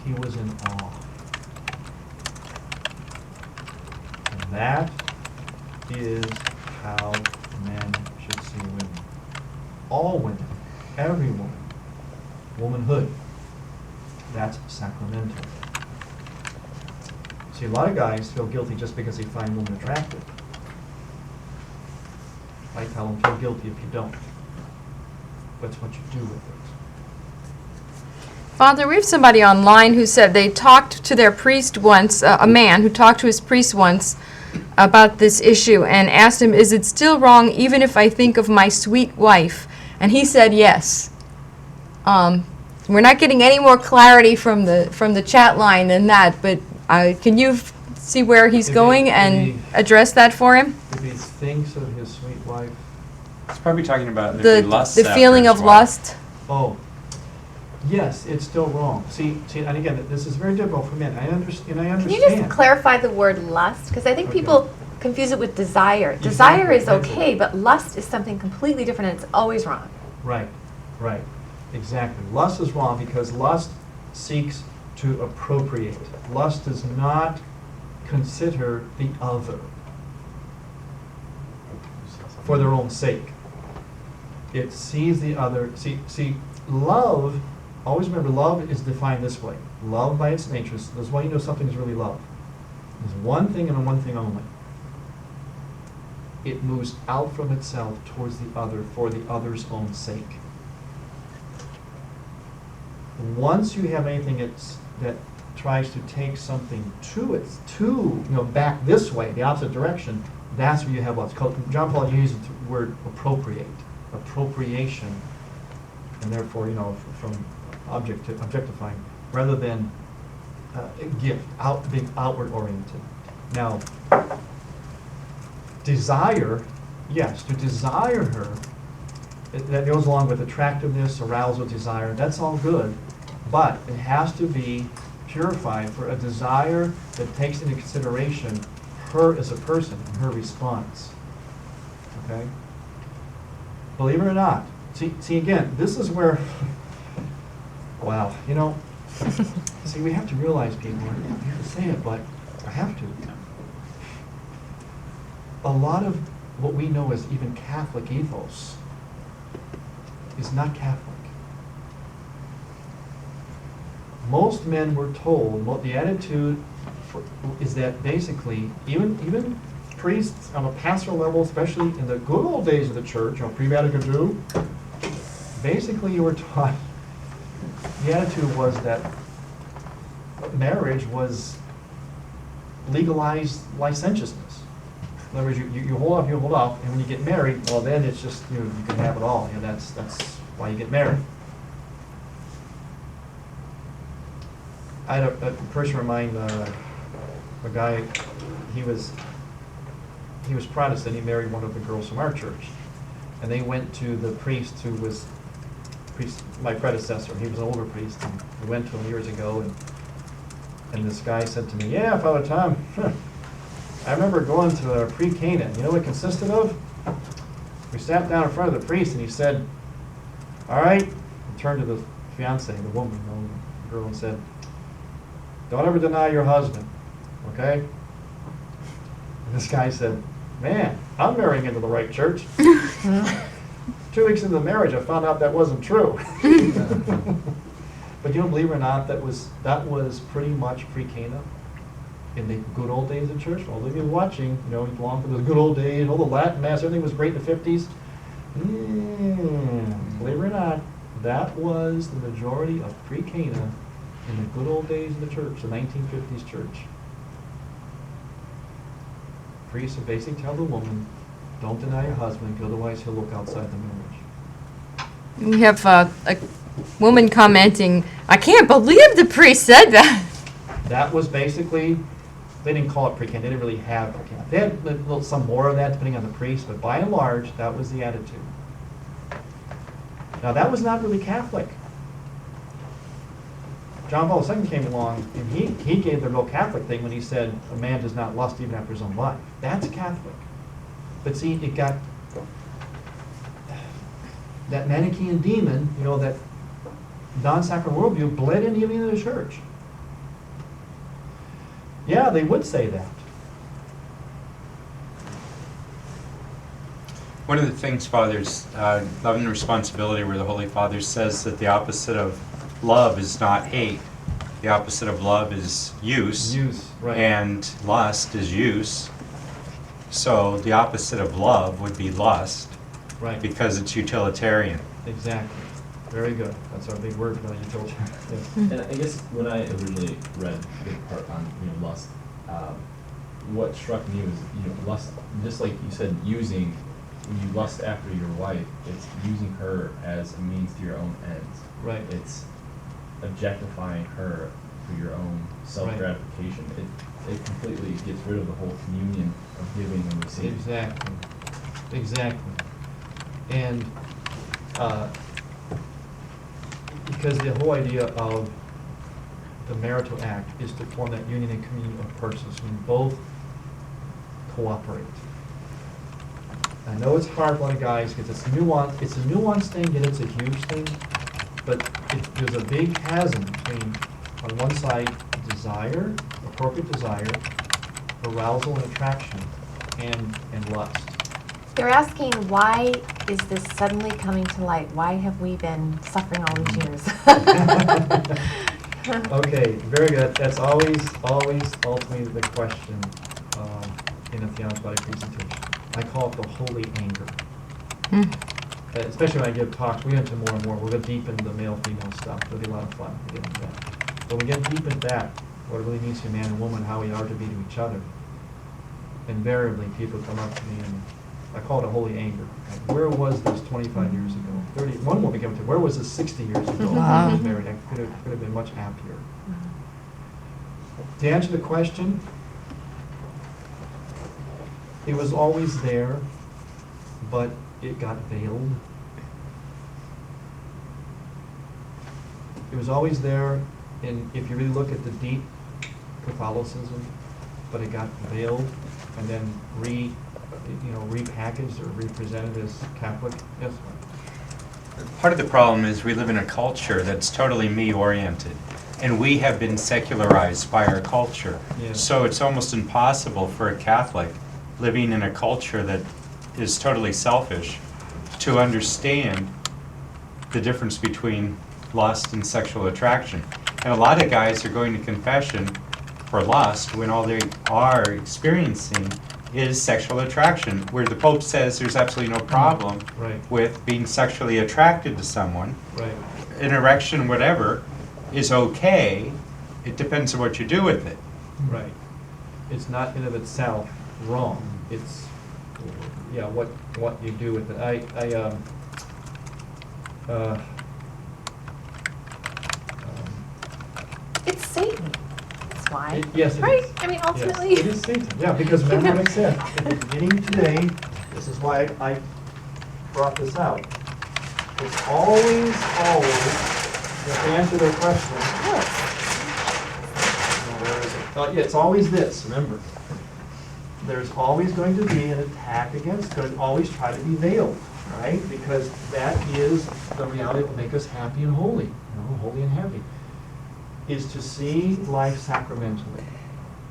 He was in awe. And that is how men should see women. All women, every woman, womanhood. That's sacramental. See, a lot of guys feel guilty just because they find women attractive. I tell them, feel guilty if you don't. That's what you do with it. Father, we have somebody online who said they talked to their priest once, a man who talked to his priest once about this issue and asked him, is it still wrong even if I think of my sweet wife? And he said yes. We're not getting any more clarity from the chat line than that, but can you see where he's going and address that for him? If he thinks of his sweet wife. It's probably talking about if The he lusts the after feeling his of wife. lust. Oh, yes, it's still wrong. See, and again, this is very difficult for men. I understand. Can you just clarify the word lust? Because I think Okay. people confuse it with desire. Exactly. Desire is okay, but lust is something completely different, and it's always wrong. Right, exactly. Lust is wrong because lust seeks to appropriate. Lust does not consider the other for their own sake. It sees the other. See, love, always remember, love is defined this way. Love by its nature, this is why you know something is really love. There's one thing and one thing only. it moves out from itself towards the other for the other's own sake. Once you have anything that tries to take something back this way, the opposite direction, that's where you have what's called, John Paul uses the word appropriation, and therefore, from objectifying, rather than gift, being outward oriented. Now, desire, yes, to desire her, that goes along with attractiveness, arousal, desire, that's all good, but it has to be purified for a desire that takes into consideration her as a person and her response. Okay? Believe it or not, see again, this is where, wow, see, we have to realize, people, I have to say it, but I have to. A lot of what we know as even Catholic ethos is not Catholic. Most men were told, the attitude is that basically, even priests on a pastoral level, especially in the good old days of the church, pre-Vatican II, basically you were taught, the attitude was that marriage was legalized licentiousness. In other words, you hold off, and when you get married, well, then it's just, you can have it all. That's why you get married. I had a person of mine, a guy, he was Protestant. He married one of the girls from our church, and they went to the priest who was my predecessor. He was an older priest, and we went to him years ago, and this guy said to me, "Yeah, Father Tom, I remember going to a pre-Cana. You know what it consisted of? We sat down in front of the priest, and he said, 'All right,' he turned to the fiancée, the woman, the girl, and said, 'Don't ever deny your husband, okay?'" And this guy said, "Man, I'm marrying into the right church." 2 weeks into the marriage, I found out that wasn't true. But believe it or not, that was pretty much pre-Cana in the good old days of church. All of you watching, you belong to the good old days, all the Latin Mass, everything was great in the 50s. Believe it or not, that was the majority of pre-Cana in the good old days of the church, the 1950s church. Priests would basically tell the woman, "Don't deny your husband, otherwise he'll look outside the marriage." We have a woman commenting, "I can't believe the priest said that." That was basically, they didn't call it pre-Cana, they didn't really have pre-Cana. They had some more of that depending on the priest, but by and large, that was the attitude. Now, that was not really Catholic. John Paul II came along, and he gave the real Catholic thing when he said, "A man does not lust even after his own wife." That's Catholic. But see, it got that Manichaean demon, that non-sacramental worldview bled in even into the church. Yeah, they would say that. One of the things, Fathers, Love and Responsibility, where the Holy Father says that the opposite of love is not hate. The opposite of love is use. Use, right. And lust is use. So the opposite of love would be lust. Right. Because it's utilitarian. Exactly. Very good. That's our big word for utilitarian. Yes. And I guess when I originally read the part on lust, what struck me was lust, just like you said, using. When you lust after your wife, it's using her as a means to your own ends. Right. It's objectifying her for your own self-gratification. It completely gets rid of the whole communion of giving and receiving. Exactly. And because the whole idea of the marital act is to form that union and communion of persons when both cooperate. I know it's hard for a lot of guys because it's a nuanced thing, and it's a huge thing, but there's a big chasm between, on one side, desire, appropriate desire, arousal and attraction, and lust. They're asking, why is this suddenly coming to light? Why have we been suffering all these years? Okay, very good. That's always ultimately the question in a theology presentation. I call it the holy anger. Especially when I give talks, we get into more and more. We'll get deep into the male-female stuff. It'll be a lot of fun to get into that. When we get deep into that, what it really means to be a man and woman, how we are to be to each other, invariably people come up to me and I call it a holy anger. Like, where was this 25 years ago? 30. One woman came to me, where was this 60 years ago? I was married. I could have been much happier. To answer the question, it was always there, but it got veiled. It was always there, and if you really look at the deep Catholicism, but it got veiled and then repackaged or represented as Catholic. Yes. Part of the problem is we live in a culture that's totally me-oriented, and we have been secularized by our culture. Yes. So it's almost impossible for a Catholic living in a culture that is totally selfish to understand the difference between lust and sexual attraction. And a lot of guys are going to confession for lust when all they are experiencing is sexual attraction, where the Pope says there's absolutely no problem Right. with being sexually attracted to someone. Right. An erection, whatever, is okay. It depends on what you do with it. Right. It's not in of itself wrong. It's what you do with it. It's Satan. That's why. Yes, it Right? is. I mean, Yes, ultimately. it is Satan. Yeah, because remember what I said at the beginning today. This is why I brought this out. It's always, you have to answer their question. Where is it? Yeah, it's always this. Remember, there's always going to be an attack against. Going to always try to be veiled, right? Because that is the reality that will make us happy and holy. Holy and happy. Is to see life sacramentally.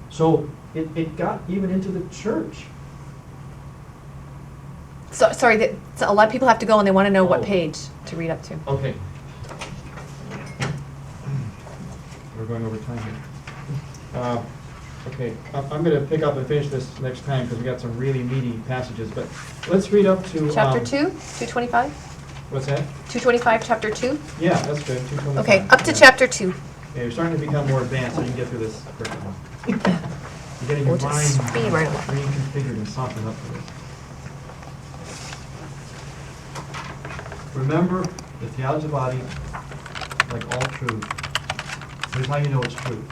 So it got even into the church. So, sorry, so a lot of people have to go and they want to know what Oh. page to read up to. Okay. We're going over time here. Okay, I'm going to pick up and finish this next time because we got some really meaty passages. But let's read up to Chapter 2, 225? What's that? 225, chapter 2? Yeah, that's good. 225. Okay, up to Yeah. chapter 2. Yeah, you're starting to become more advanced, so you can get through this quicker. You're getting your We'll mind just speed right along. reconfigured and softened up for this. Remember, the theology of the body, like all truth, here's how you know it's true.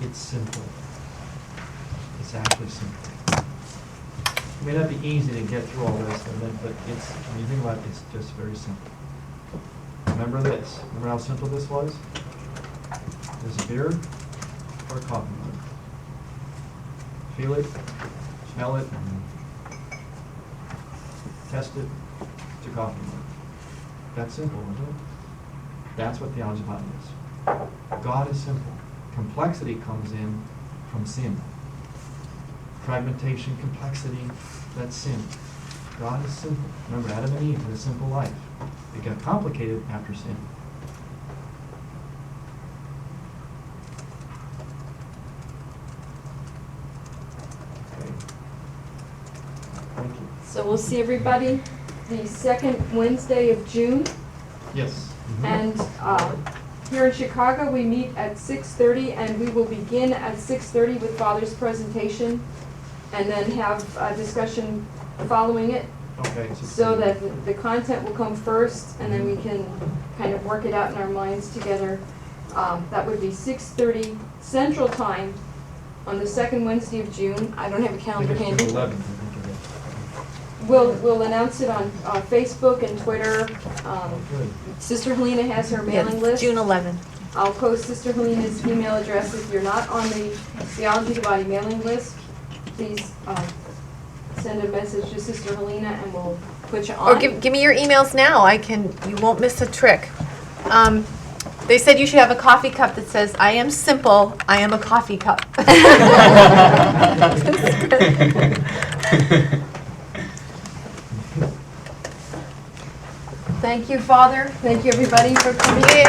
It's simple. It's actually simple. It may not be easy to get through all this, but it's, when you think about it, it's just very simple. Remember this. Remember how simple this was? There's a beer or a coffee mug. Feel it, smell it, test it. It's a coffee mug. That's simple, isn't it? That's what theology of the body is. God is simple. Complexity comes in from sin. Fragmentation, complexity, that's sin. God is simple. Remember, Adam and Eve had a simple life. It got complicated after sin. Okay. Thank you. So we'll see everybody the second Wednesday of June. Yes. And here in Chicago, we meet at 6:30, and we will begin at 6:30 with Father's presentation, and then have a discussion following it, Okay. so that the content will come first, and then we can kind of work it out in our minds together. That would be 6:30 Central Time on the second Wednesday of June. I don't have a I think calendar it's handy. June 11th, I think it is. We'll announce it on Facebook and Twitter. Oh, good. Sister Helena has her Yeah, mailing list. June 11. I'll post Sister Helena's email address. If you're not on the Theology of the Body mailing list, please send a message to Sister Helena and we'll put you on. Or give me your emails now. You won't miss a trick. They said you should have a coffee cup that says, "I am simple, I am a coffee cup." Thank you, Father. Thank you, everybody, for coming. Yay.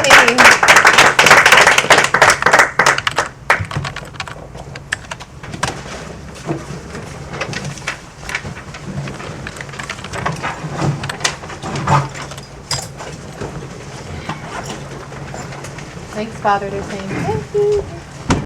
Thanks, Father, they're saying. Thank you.